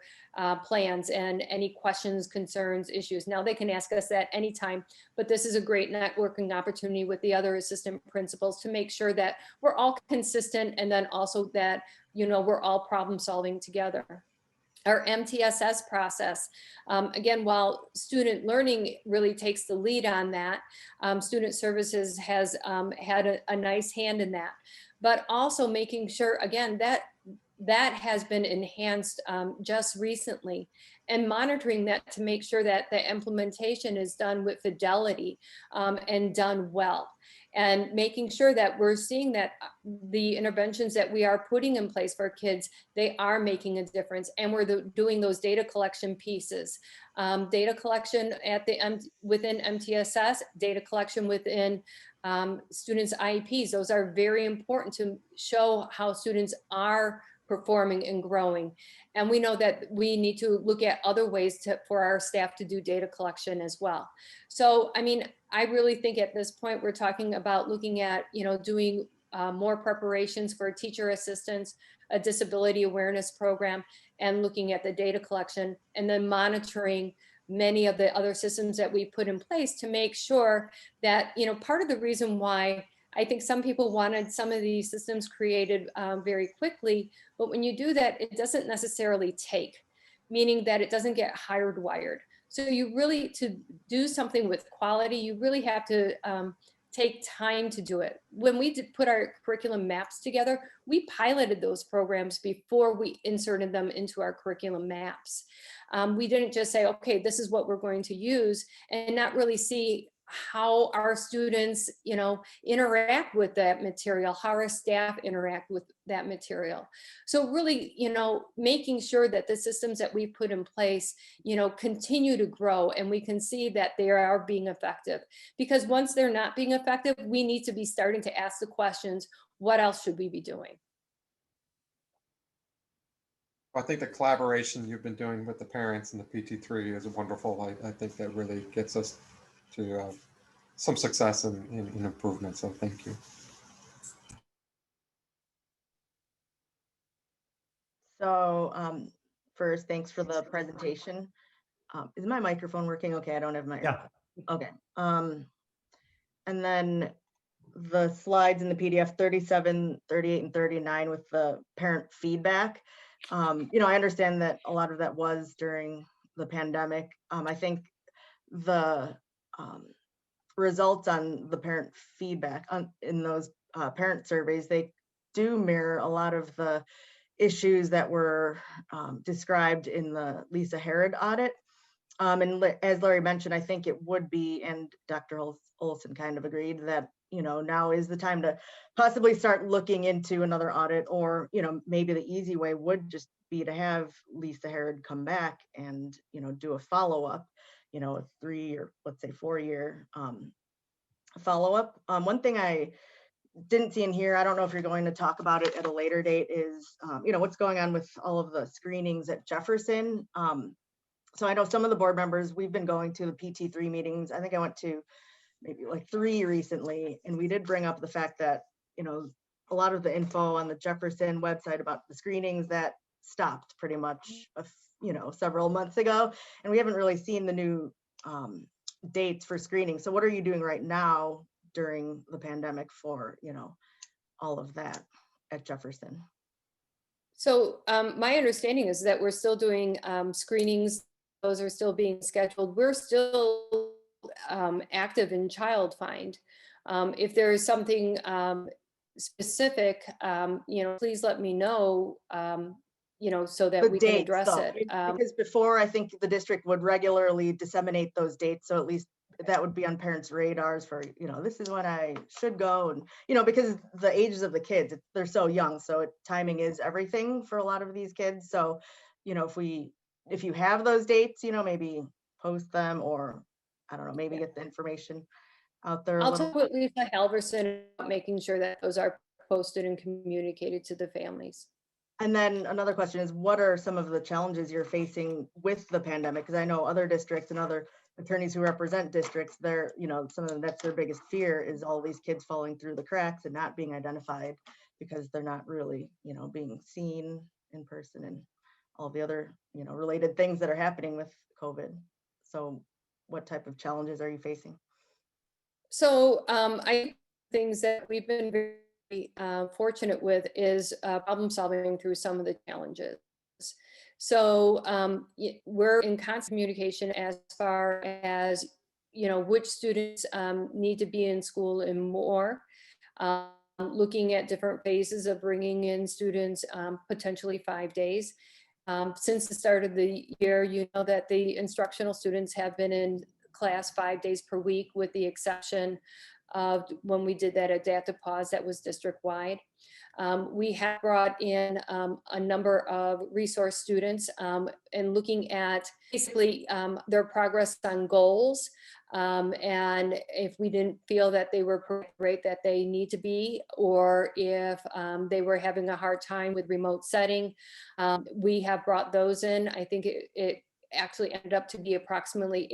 plans and any questions, concerns, issues. Now they can ask us that anytime, but this is a great networking opportunity with the other assistant principals to make sure that we're all consistent, and then also that, we're all problem solving together. Our MTSS process, again, while student learning really takes the lead on that, student services has had a nice hand in that, but also making sure, again, that has been enhanced just recently, and monitoring that to make sure that the implementation is done with fidelity and done well. And making sure that we're seeing that the interventions that we are putting in place for kids, they are making a difference. And we're doing those data collection pieces. Data collection within MTSS, data collection within students' IEPs. Those are very important to show how students are performing and growing. And we know that we need to look at other ways for our staff to do data collection as well. So, I really think at this point, we're talking about looking at, doing more preparations for teacher assistants, a disability awareness program, and looking at the data collection, and then monitoring many of the other systems that we put in place to make sure that, part of the reason why I think some people wanted some of these systems created very quickly, but when you do that, it doesn't necessarily take, meaning that it doesn't get hardwired. So you really, to do something with quality, you really have to take time to do it. When we did put our curriculum maps together, we piloted those programs before we inserted them into our curriculum maps. We didn't just say, okay, this is what we're going to use, and not really see how our students, interact with that material, how our staff interact with that material. So really, making sure that the systems that we put in place, continue to grow, and we can see that they are being effective. Because once they're not being effective, we need to be starting to ask the questions, what else should we be doing? I think the collaboration you've been doing with the parents and the PT3 is wonderful. I think that really gets us to some success in improvement. So thank you. So first, thanks for the presentation. Is my microphone working? Okay, I don't have my. Yeah. Okay. And then the slides in the PDF 37, 38, and 39 with the parent feedback. I understand that a lot of that was during the pandemic. I think the results on the parent feedback in those parent surveys, they do mirror a lot of the issues that were described in the Lisa Herod audit. And as Larry mentioned, I think it would be, and Dr. Olson kind of agreed that, now is the time to possibly start looking into another audit, or, maybe the easy way would just be to have Lisa Herod come back and, do a follow-up, a 3 or let's say 4 year follow-up. One thing I didn't see in here, I don't know if you're going to talk about it at a later date, is, what's going on with all of the screenings at Jefferson. So I know some of the board members, we've been going to the PT3 meetings. I think I went to maybe like 3 recently, and we did bring up the fact that, a lot of the info on the Jefferson website about the screenings that stopped pretty much, several months ago, and we haven't really seen the new dates for screening. So what are you doing right now during the pandemic for, all of that at Jefferson. So my understanding is that we're still doing screenings. Those are still being scheduled. We're still active in Child Find. If there is something specific, please let me know, so that The we can dates, address though, it. because before, I think the district would regularly disseminate those dates, so at least that would be on parents' radars for, this is when I should go, and, because the ages of the kids, they're so young, so timing is everything for a lot of these kids. So, if you have those dates, maybe post them, or I don't know, maybe get the information out there a I'll little. talk with Lisa Halverson about making sure that those are posted and communicated to the families. And then another question is, what are some of the challenges you're facing with the pandemic? Because I know other districts and other attorneys who represent districts, they're, some of them, that's their biggest fear, is all these kids falling through the cracks and not being identified because they're not really, being seen in person, and all the other, related things that are happening with COVID. So what type of challenges are you facing? So I things that we've been very fortunate with is problem solving through some of the challenges. So we're in constant communication as far as, which students need to be in school and more. Looking at different phases of bringing in students, potentially 5 days. Since the start of the year, you know that the instructional students have been in class 5 days per week, with the exception of when we did that adaptive pause that was district-wide. We have brought in a number of resource students and looking at basically their progress on goals. And if we didn't feel that they were great that they need to be, or if they were having a hard time with remote setting, we have brought those in. I think it actually ended up to be approximately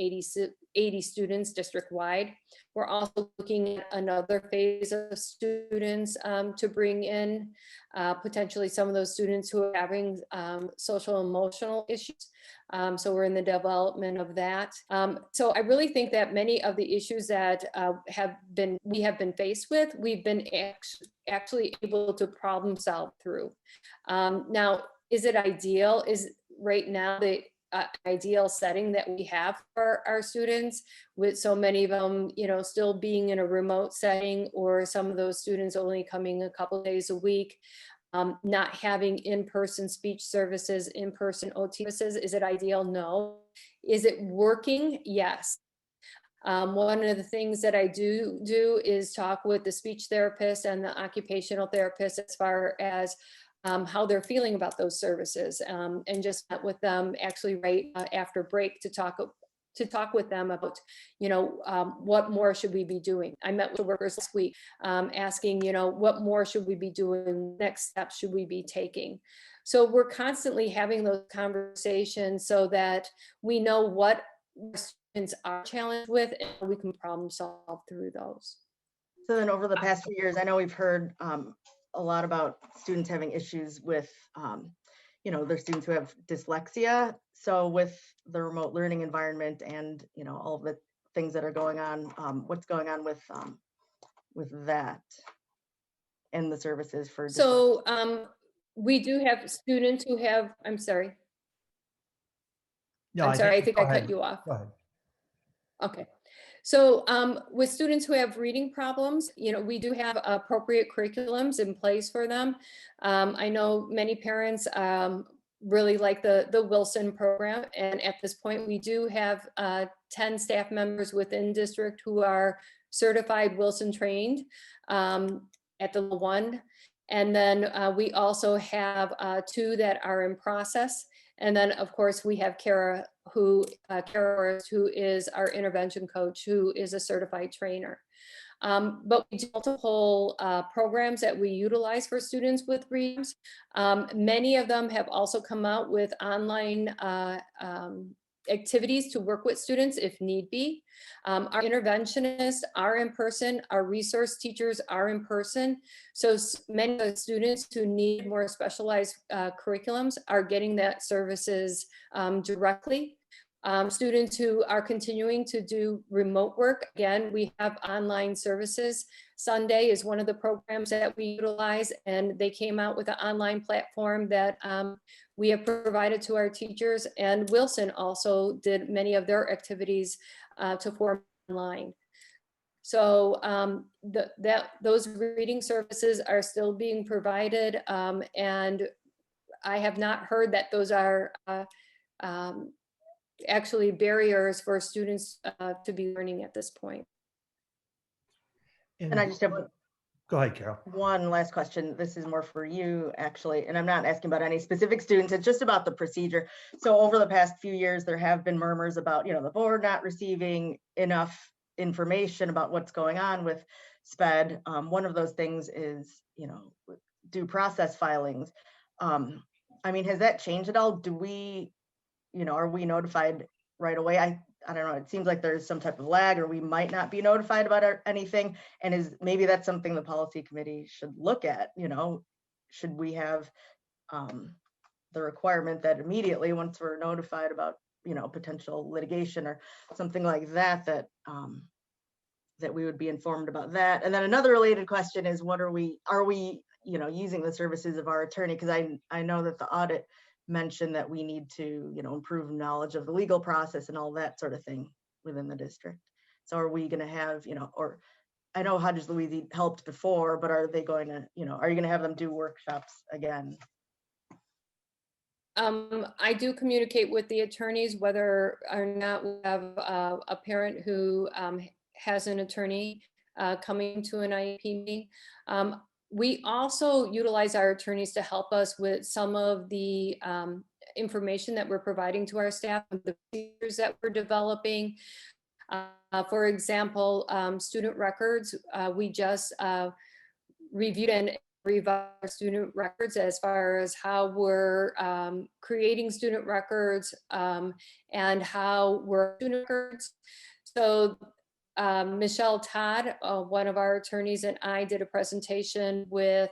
80 students district-wide. We're also looking at another phase of students to bring in, potentially some of those students who are having social emotional issues. So we're in the development of that. So I really think that many of the issues that we have been faced with, we've been actually able to problem solve through. Now, is it ideal? Is right now the ideal setting that we have for our students, with so many of them, still being in a remote setting, or some of those students only coming a couple days a week, not having in-person speech services, in-person OT services? Is it ideal? No. Is it working? Yes. One of the things that I do is talk with the speech therapist and the occupational therapist as far as how they're feeling about those services, and just met with them actually right after break to talk with them about, what more should we be doing. I met with the workers last week, asking, what more should we be doing? Next steps should we be taking? So we're constantly having those conversations so that we know what students are challenged with and we can problem solve through those. So then over the past few years, I know we've heard a lot about students having issues with, their students who have dyslexia. So with the remote learning environment and, all of the things that are going on, what's going on with that and the services for dyslexia? So we do have students who have, I'm sorry. No, I'm sorry, I think I go ahead. cut you off. Go ahead. Okay. So with students who have reading problems, we do have appropriate curriculums in place for them. I know many parents really like the Wilson program. And at this point, we do have 10 staff members within district who are certified Wilson trained at the level 1. And then we also have 2 that are in process. And then, of course, we have Kara who is our intervention coach, who is a certified trainer. But we do multiple programs that we utilize for students with readings. Many of them have also come out with online activities to work with students if need be. Our interventionists are in person, our resource teachers are in person. So many of the students who need more specialized curriculums are getting that services directly. Students who are continuing to do remote work, again, we have online services. Sunday is one of the programs that we utilize, and they came out with an online platform that we have provided to our teachers, and Wilson also did many of their activities to form online. So those reading services are still being provided, and I have not heard that those are actually barriers for students to be learning at this point. And I just have Go ahead, Carol. one last question. This is more for you, actually, and I'm not asking about any specific students. It's just about the procedure. So over the past few years, there have been murmurs about, the board not receiving enough information about what's going on with SPED. One of those things is, due process filings. I mean, has that changed at all? Do we, are we notified right away? I don't know, it seems like there's some type of lag, or we might not be notified about anything. And maybe that's something the policy committee should look at, should we have the requirement that immediately, once we're notified about, potential litigation or something like that, that we would be informed about that. And then another related question is, are we, using the services of our attorney? Because I know that the audit mentioned that we need to, improve knowledge of the legal process and all that sort of thing within the district. So are we going to have, or I know Hodges Louise helped before, but are they going to, are you going to have them do workshops again? I do communicate with the attorneys whether or not we have a parent who has an attorney coming to an IEP meeting. We also utilize our attorneys to help us with some of the information that we're providing to our staff, the procedures that we're developing. For example, student records, we just reviewed and revised our student records as far as how we're creating student records and how we're student records. So Michelle Todd, one of our attorneys, and I did a presentation with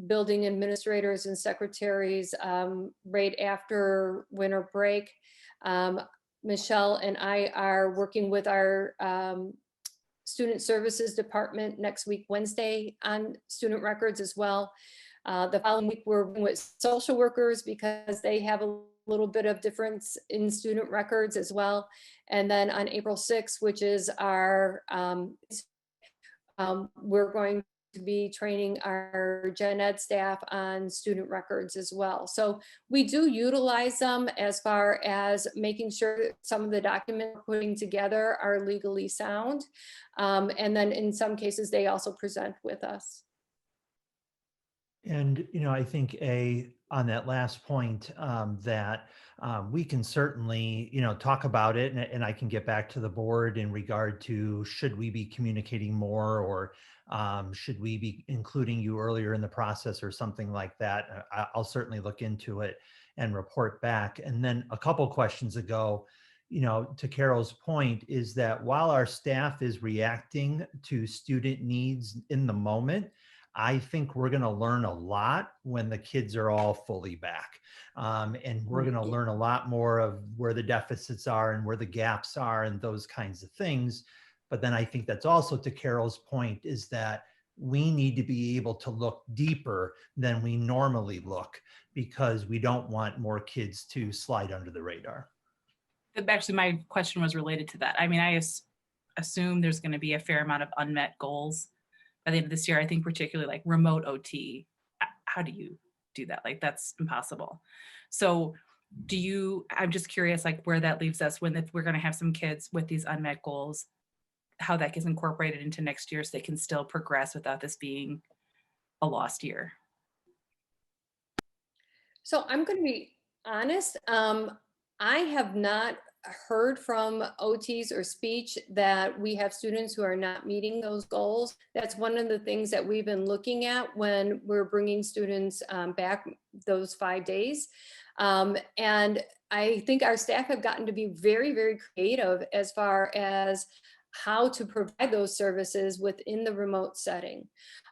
building administrators and secretaries right after winter break. Michelle and I are working with our student services department next week, Wednesday, on student records as well. The following week, we're working with social workers because they have a little bit of difference in student records as well. And then on April 6th, which is our, we're going to be training our gen ed staff on student records as well. So we do utilize them as far as making sure that some of the documents we're putting together are legally sound. And then in some cases, they also present with us. And, I think on that last point, that we can certainly, talk about it, and I can get back to the board in regard to, should we be communicating more, or should we be including you earlier in the process or something like that? I'll certainly look into it and report back. And then a couple questions ago, to Carol's point, is that while our staff is reacting to student needs in the moment, I think we're going to learn a lot when the kids are all fully back. And we're going to learn a lot more of where the deficits are and where the gaps are and those kinds of things. But then I think that's also, to Carol's point, is that we need to be able to look deeper than we normally look, because we don't want more kids to slide under the radar. Actually, my question was related to that. I mean, I assume there's going to be a fair amount of unmet goals by the end of this year. I think particularly like remote OT. How do you do that? Like, that's impossible. So I'm just curious, like, where that leaves us if we're going to have some kids with these unmet goals, how that gets incorporated into next year so they can still progress without this being a lost year. So I'm going to be honest. I have not heard from OTs or speech that we have students who are not meeting those goals. That's one of the things that we've been looking at when we're bringing students back those 5 days. And I think our staff have gotten to be very, very creative as far as how to provide those services within the remote setting.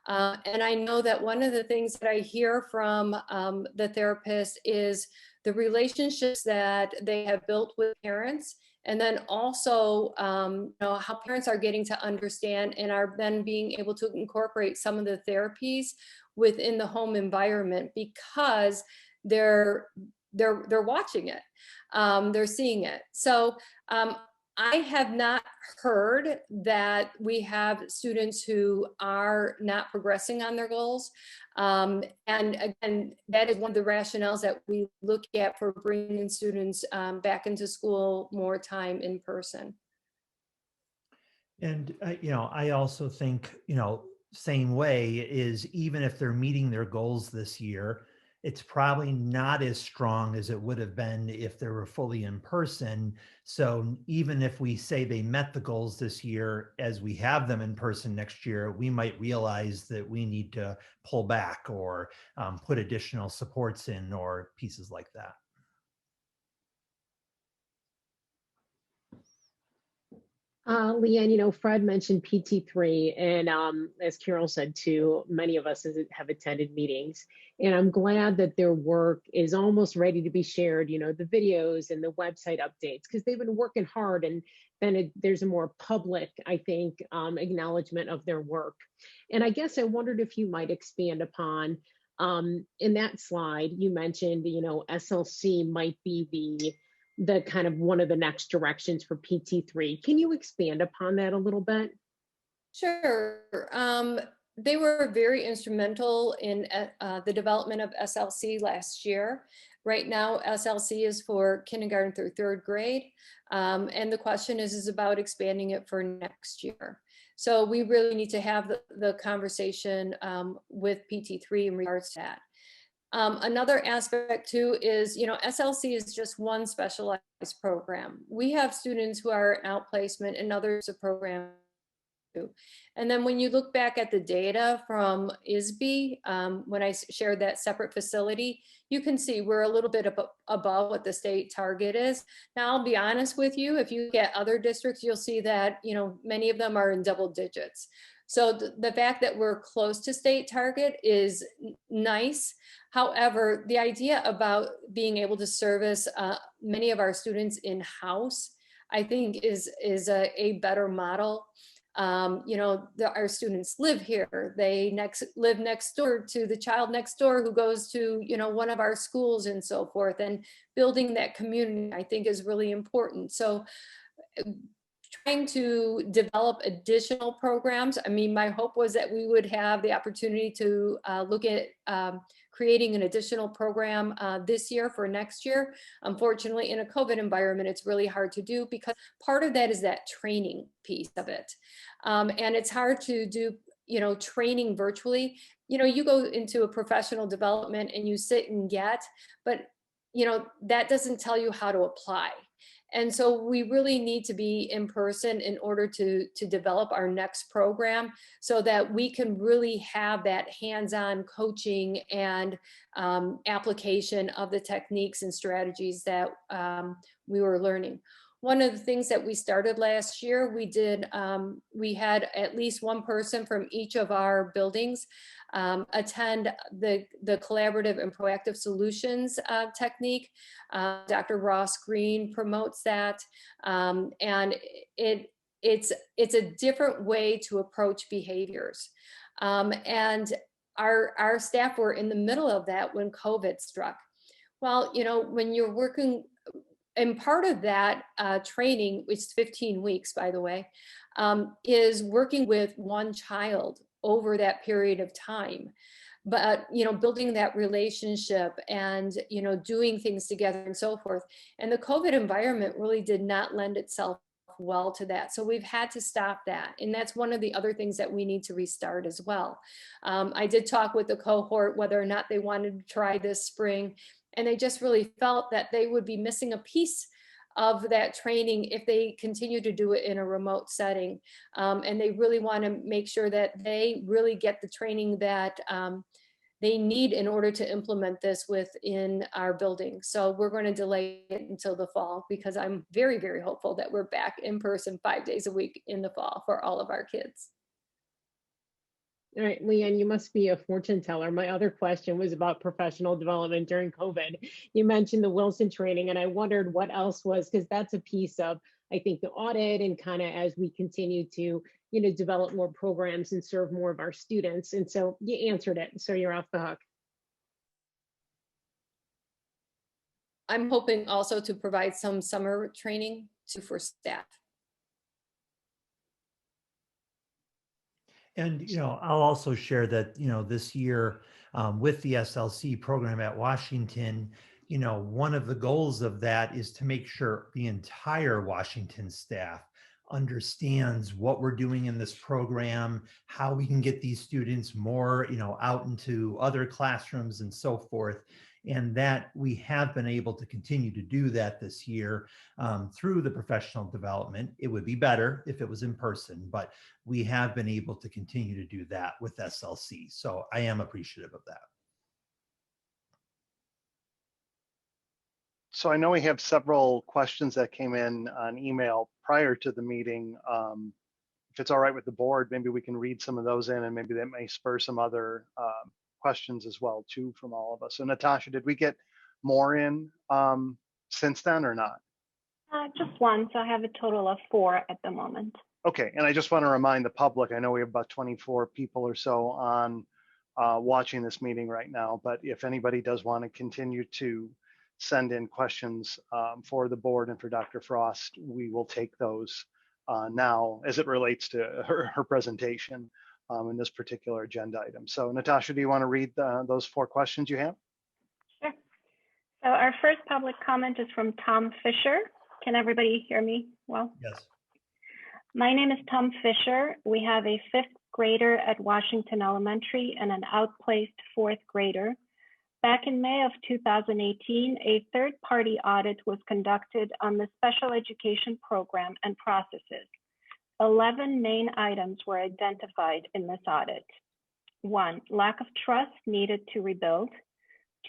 And I know that one of the things that I hear from the therapist is the relationships that they have built with parents, and then also how parents are getting to understand and are then being able to incorporate some of the therapies within the home environment, because they're watching it, they're seeing it. So I have not heard that we have students who are not progressing on their goals. And again, that is one of the rationales that we look at for bringing students back into school more time in person. And, I also think, same way is, even if they're meeting their goals this year, it's probably not as strong as it would have been if they were fully in person. So even if we say they met the goals this year, as we have them in person next year, we might realize that we need to pull back or put additional supports in or pieces like that. Leanne, Fred mentioned PT3, and as Carol said too, many of us have attended meetings, and I'm glad that their work is almost ready to be shared, the videos and the website updates, because they've been working hard, and then there's a more public, I think, acknowledgement of their work. And I guess I wondered if you might expand upon, in that slide, you mentioned, SLC might be the kind of one of the next directions for PT3. Can you expand upon that a little bit? Sure. They were very instrumental in the development of SLC last year. Right now, SLC is for kindergarten through third grade. And the question is about expanding it for next year. So we really need to have the conversation with PT3 in regards to that. Another aspect too is, SLC is just one specialized program. We have students who are in outplacement and others a program too. And then when you look back at the data from ISB, when I shared that separate facility, you can see we're a little bit above what the state target is. Now, I'll be honest with you, if you get other districts, you'll see that, many of them are in double digits. So the fact that we're close to state target is nice. However, the idea about being able to service many of our students in-house, I think is a better model. Our students live here. They live next door to the child next door who goes to, one of our schools and so forth. And building that community, I think, is really important. So trying to develop additional programs. I mean, my hope was that we would have the opportunity to look at creating an additional program this year for next year. Unfortunately, in a COVID environment, it's really hard to do, because part of that is that training piece of it. And it's hard to do, training virtually. You go into a professional development and you sit and get, but that doesn't tell you how to apply. And so we really need to be in person in order to develop our next program, so that we can really have that hands-on coaching and application of the techniques and strategies that we were learning. One of the things that we started last year, we had at least one person from each of our buildings attend the collaborative and proactive solutions technique. Dr. Ross Green promotes that, and it's a different way to approach behaviors. And our staff were in the middle of that when COVID struck. Well, when you're working, and part of that training, which is 15 weeks, by the way, is working with one child over that period of time. But, building that relationship and, doing things together and so forth. And the COVID environment really did not lend itself well to that. So we've had to stop that. And that's one of the other things that we need to restart as well. I did talk with the cohort whether or not they wanted to try this spring, and they just really felt that they would be missing a piece of that training if they continue to do it in a remote setting. And they really want to make sure that they really get the training that they need in order to implement this within our building. So we're going to delay it until the fall, because I'm very, very hopeful that we're back in person 5 days a week in the fall for all of our kids. All right, Leanne, you must be a fortune teller. My other question was about professional development during COVID. You mentioned the Wilson training, and I wondered what else was, because that's a piece of, I think, the audit and kind of as we continue to, develop more programs and serve more of our students. And so you answered it, so you're off the hook. I'm hoping also to provide some summer training for staff. And, I'll also share that, this year with the SLC program at Washington, one of the goals of that is to make sure the entire Washington staff understands what we're doing in this program, how we can get these students more, out into other classrooms and so forth. And that we have been able to continue to do that this year through the professional development. It would be better if it was in person, but we have been able to continue to do that with SLC. So I am appreciative of that. So I know we have several questions that came in on email prior to the meeting. If it's all right with the board, maybe we can read some of those in, and maybe that may spur some other questions as well too from all of us. So Natasha, did we get more in since then or not? Just one, so I have a total of 4 at the moment. Okay, and I just want to remind the public, I know we have about 24 people or so on watching this meeting right now, but if anybody does want to continue to send in questions for the board and for Dr. Frost, we will take those now as it relates to her presentation in this particular agenda item. So Natasha, do you want to read those 4 questions you have? Sure. So our first public comment is from Tom Fisher. Can everybody hear me well? Yes. My name is Tom Fisher. We have a 5th grader at Washington Elementary and an outplaced 4th grader. Back in May of 2018, a third-party audit was conducted on the special education program and processes. 11 main items were identified in this audit. 1, lack of trust needed to rebuild.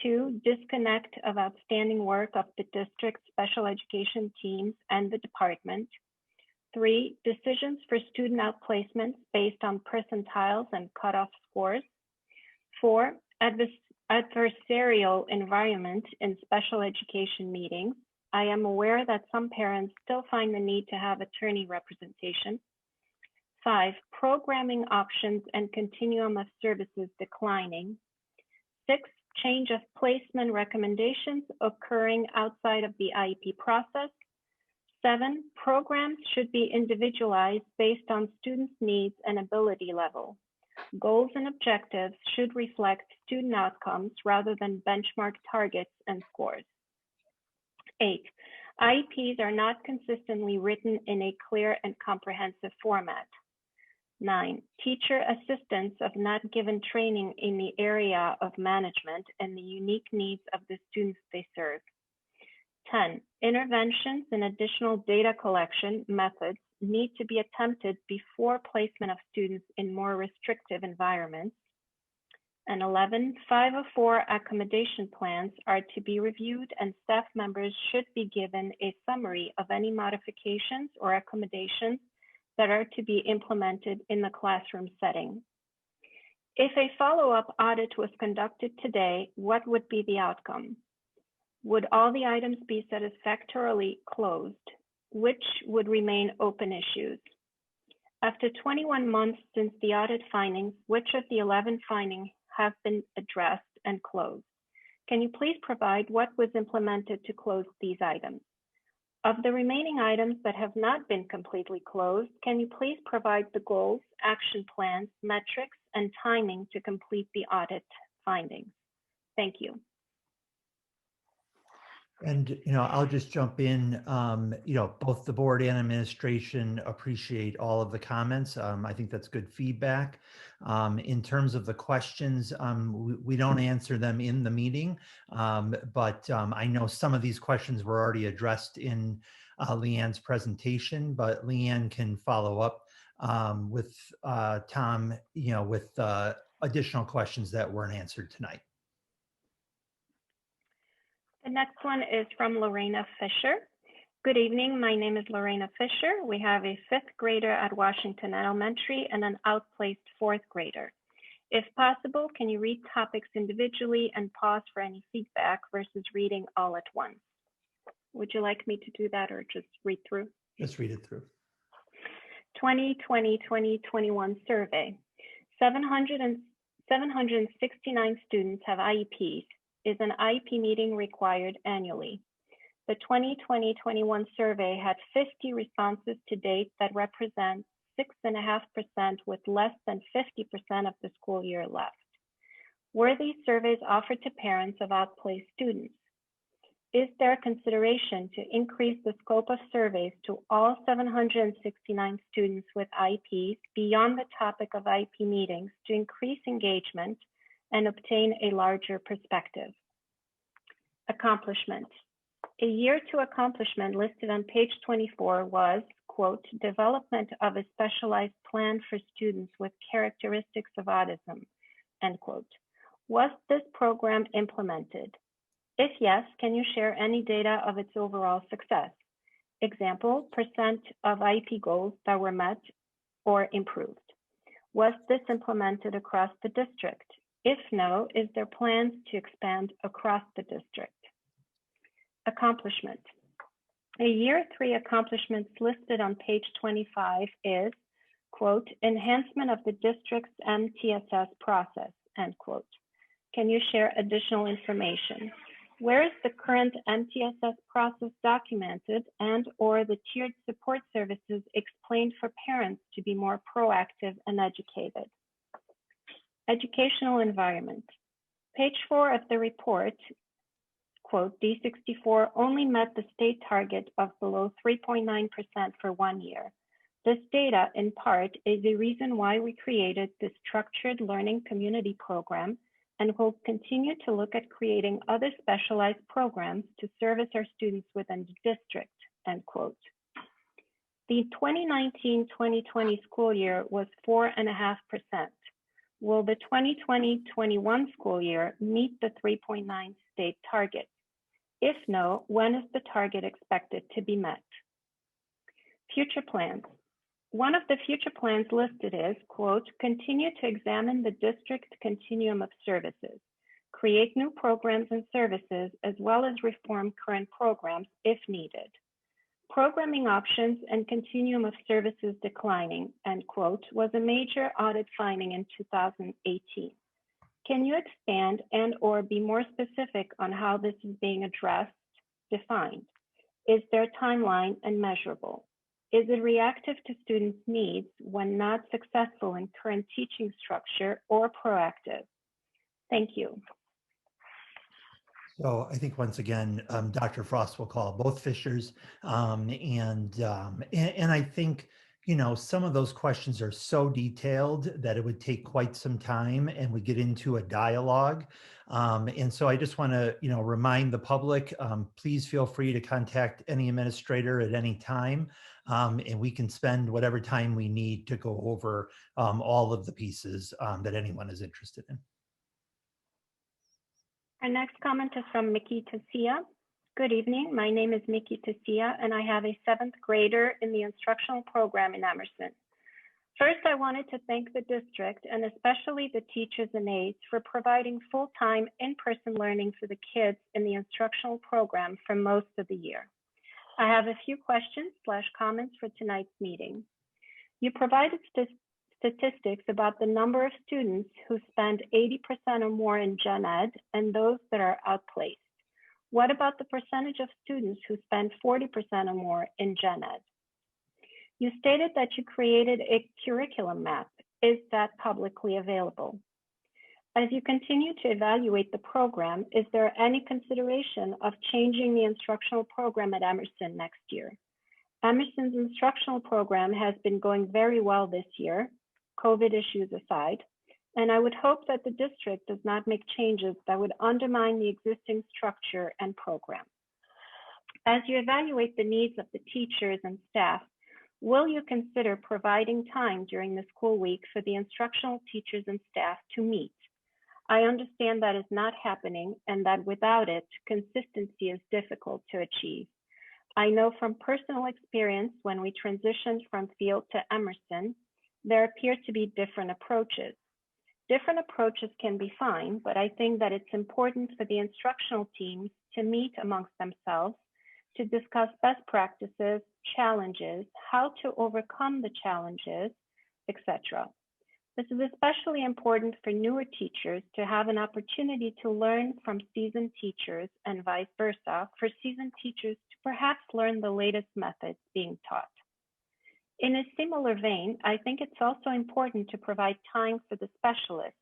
2, disconnect of outstanding work of the district's special education teams and the department. 3, decisions for student outplacements based on percentiles and cutoff scores. 4, adversarial environment in special education meetings. I am aware that some parents still find the need to have attorney representation. 5, programming options and continuum of services declining. 6, change of placement recommendations occurring outside of the IEP process. 7, programs should be individualized based on students' needs and ability level. Goals and objectives should reflect student outcomes rather than benchmark targets and scores. 8, IEPs are not consistently written in a clear and comprehensive format. 9, teacher assistants have not given training in the area of management and the unique needs of the students they serve. 10, interventions and additional data collection methods need to be attempted before placement of students in more restrictive environments. And 11, 504 accommodation plans are to be reviewed, and staff members should be given a summary of any modifications or accommodations that are to be implemented in the classroom setting. If a follow-up audit was conducted today, what would be the outcome? Would all the items be satisfactorily closed? Which would remain open issues? After 21 months since the audit findings, which of the 11 findings have been addressed and closed? Can you please provide what was implemented to close these items? Of the remaining items that have not been completely closed, can you please provide the goals, action plans, metrics, and timing to complete the audit findings? Thank you. And, I'll just jump in. Both the board and administration appreciate all of the comments. I think that's good feedback. In terms of the questions, we don't answer them in the meeting, but I know some of these questions were already addressed in Leanne's presentation, but Leanne can follow up with Tom, with additional questions that weren't answered tonight. The next one is from Lorena Fisher. Good evening, my name is Lorena Fisher. We have a 5th grader at Washington Elementary and an outplaced 4th grader. If possible, can you read topics individually and pause for any feedback versus reading all at once? Would you like me to do that or just read through? Just read it through. 2020-2021 survey. 769 students have IEPs. Is an IEP meeting required annually? The 2020-21 survey had 50 responses to date that represent 6.5% with less than 50% of the school year left. Were these surveys offered to parents of outplaced students? Is there consideration to increase the scope of surveys to all 769 students with IEPs beyond the topic of IEP meetings to increase engagement and obtain a larger perspective? Accomplishment. A year to accomplishment listed on page 24 was, quote, development of a specialized plan for students with characteristics of autism, end quote. Was this program implemented? If yes, can you share any data of its overall success? Example, percent of IEP goals that were met or improved. Was this implemented across the district? If no, is there plans to expand across the district? Accomplishment. A year 3 accomplishments listed on page 25 is, quote, enhancement of the district's MTSS process, end quote. Can you share additional information? Where is the current MTSS process documented and or the tiered support services explained for parents to be more proactive and educated? Educational environment. Page 4 of the report, quote, D64 only met the state target of below 3.9% for 1 year. This data, in part, is the reason why we created this structured learning community program and will continue to look at creating other specialized programs to service our students within the district, end quote. The 2019-2020 school year was 4.5%. Will the 2020-21 school year meet the 3.9 state target? If no, when is the target expected to be met? Future plans. One of the future plans listed is, quote, continue to examine the district continuum of services, create new programs and services, as well as reform current programs if needed. Programming options and continuum of services declining, end quote, was a major audit finding in 2018. Can you expand and or be more specific on how this is being addressed, defined? Is there a timeline and measurable? Is it reactive to students' needs when not successful in current teaching structure or proactive? Thank you. So I think once again, Dr. Frost will call both Fishers. And I think, you know, some of those questions are so detailed that it would take quite some time and we get into a dialogue. And so I just want to, you know, remind the public, please feel free to contact any administrator at any time. And we can spend whatever time we need to go over all of the pieces that anyone is interested in. Our next comment is from Mickey Tasia. Good evening, my name is Mickey Tasia and I have a 7th grader in the instructional program in Emerson. First, I wanted to thank the district and especially the teachers and aides for providing full-time in-person learning for the kids in the instructional program for most of the year. I have a few questions/comments for tonight's meeting. You provided statistics about the number of students who spend 80% or more in gen ed and those that are outplaced. What about the percentage of students who spend 40% or more in gen ed? You stated that you created a curriculum map. Is that publicly available? As you continue to evaluate the program, is there any consideration of changing the instructional program at Emerson next year? Emerson's instructional program has been going very well this year, COVID issues aside, and I would hope that the district does not make changes that would undermine the existing structure and program. As you evaluate the needs of the teachers and staff, will you consider providing time during the school week for the instructional teachers and staff to meet? I understand that is not happening and that without it, consistency is difficult to achieve. I know from personal experience when we transitioned from field to Emerson, there appear to be different approaches. Different approaches can be fine, but I think that it's important for the instructional teams to meet amongst themselves to discuss best practices, challenges, how to overcome the challenges, etc. This is especially important for newer teachers to have an opportunity to learn from seasoned teachers and vice versa, for seasoned teachers to perhaps learn the latest methods being taught. In a similar vein, I think it's also important to provide time for the specialists,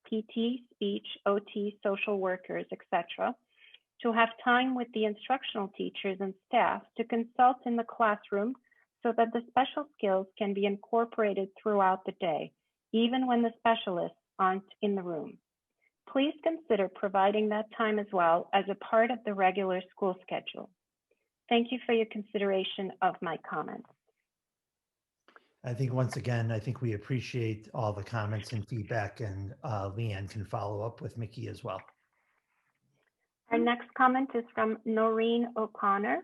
PT, speech, OT, social workers, etc., to have time with the instructional teachers and staff to consult in the classroom so that the special skills can be incorporated throughout the day, even when the specialists aren't in the room. Please consider providing that time as well as a part of the regular school schedule. Thank you for your consideration of my comments. I think once again, I think we appreciate all the comments and feedback, and Leanne can follow up with Mickey as well. Our next comment is from Noreen O'Connor.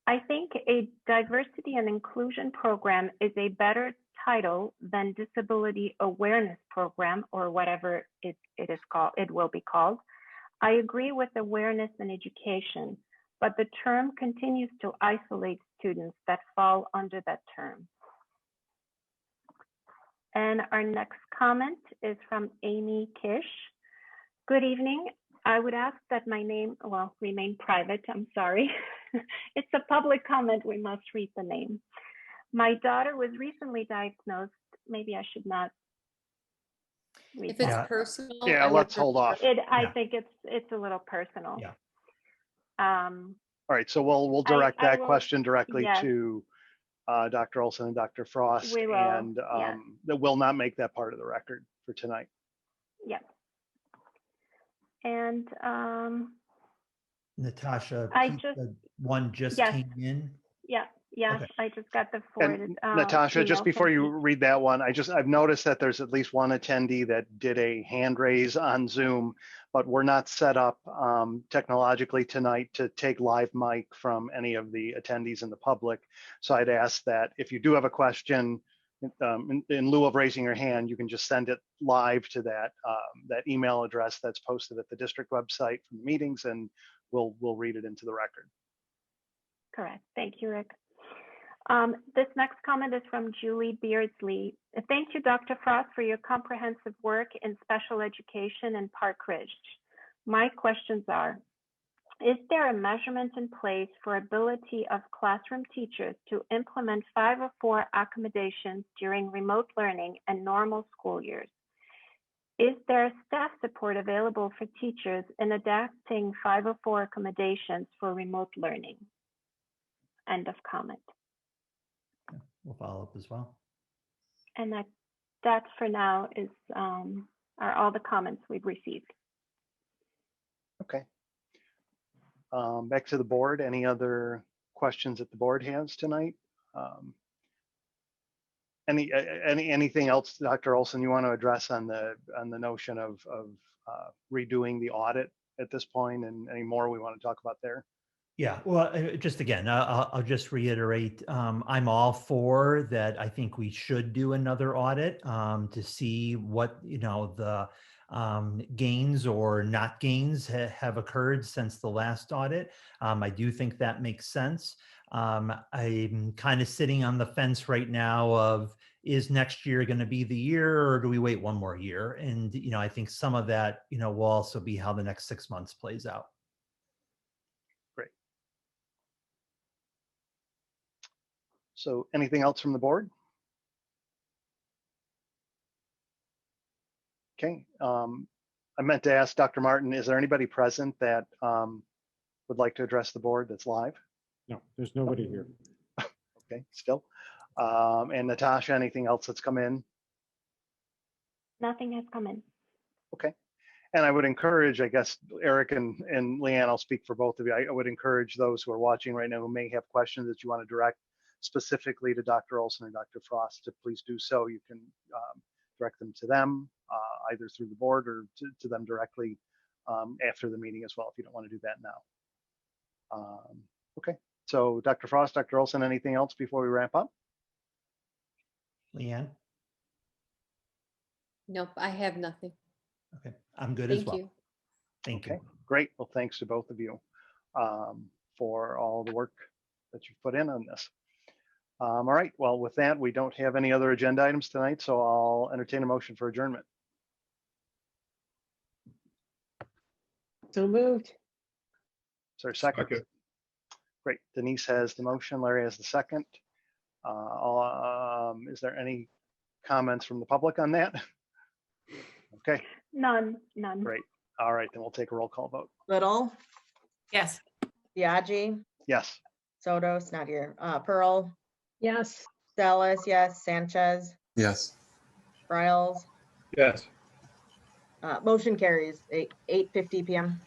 I think a diversity and inclusion program is a better title than disability awareness program, or whatever it will be called. I agree with awareness and education, but the term continues to isolate students that fall under that term. And our next comment is from Amy Kish. Good evening. I would ask that my name, well, remain private. I'm sorry. It's a public comment. We must read the name. My daughter was recently diagnosed. Maybe I should not read If it's that. personal. Yeah, I would let's hold off. I think it's a little personal. Yeah. All right, so we'll direct I that will- question directly yes. to Dr. Olson and Dr. Frost, We will, and yes. that will not make that part of the record for tonight. Yes. And Natasha, I Pete, just- the one just yes. came in. yeah, Okay. I just got the forwarded. And Natasha, just email before from you Pete. read that one, I've noticed that there's at least one attendee that did a hand raise on Zoom, but we're not set up technologically tonight to take live mic from any of the attendees in the public. So I'd ask that if you do have a question, in lieu of raising your hand, you can just send it live to that email address that's posted at the district website from the meetings, and we'll read it into the record. Correct. Thank you, Rick. This next comment is from Julie Beardsley. Thank you, Dr. Frost, for your comprehensive work in special education in Park Ridge. My questions are, is there a measurement in place for ability of classroom teachers to implement 504 accommodations during remote learning and normal school years? Is there staff support available for teachers in adapting 504 accommodations for remote learning? End of comment. We'll follow up as well. And that for now is are all the comments we've received. Okay. Back to the board. Any other questions that the board has tonight? Anything else, Dr. Olson, you want to address on the notion of redoing the audit at this point, and any more we want to talk about there? Yeah, well, just again, I'll just reiterate, I'm all for that. I think we should do another audit to see what, the gains or not gains have occurred since the last audit. I do think that makes sense. I'm kind of sitting on the fence right now of, is next year going to be the year, or do we wait one more year? And, I think some of that, will also be how the next 6 months plays out. So anything else from the board? Okay, I meant to ask Dr. Martin, is there anybody present that would like to address the board that's live? No, there's nobody here. Okay, still. And Natasha, anything else that's come in? Nothing has come in. Okay. And I would encourage, I guess, Eric and Leanne, I'll speak for both of you. I would encourage those who are watching right now who may have questions that you want to direct specifically to Dr. Olson and Dr. Frost to please do so. You can direct them to them, either through the board or to them directly after the meeting as well, if you don't want to do that now. Okay, so Dr. Frost, Dr. Olson, anything else before we wrap up? Leanne? Nope, I have nothing. Okay, I'm good as Thank well. you. Thank Okay, you. great. Well, thanks to both of you for all the work that you've put in on this. All right, well, with that, we don't have any other agenda items tonight, so I'll entertain a motion for adjournment. So moved. Is there a second? Second. Great. Denise has the motion. Larry has the second. Is there any comments from the public on that? Okay, None. great. All right, then we'll take a roll call vote. Little, Yes. Biagi, Yes. Sotos, not here. Pearl, Yes. Dallas, yes. Sanchez, Yes. Riles. Yes. Motion carries 8:50 p.m.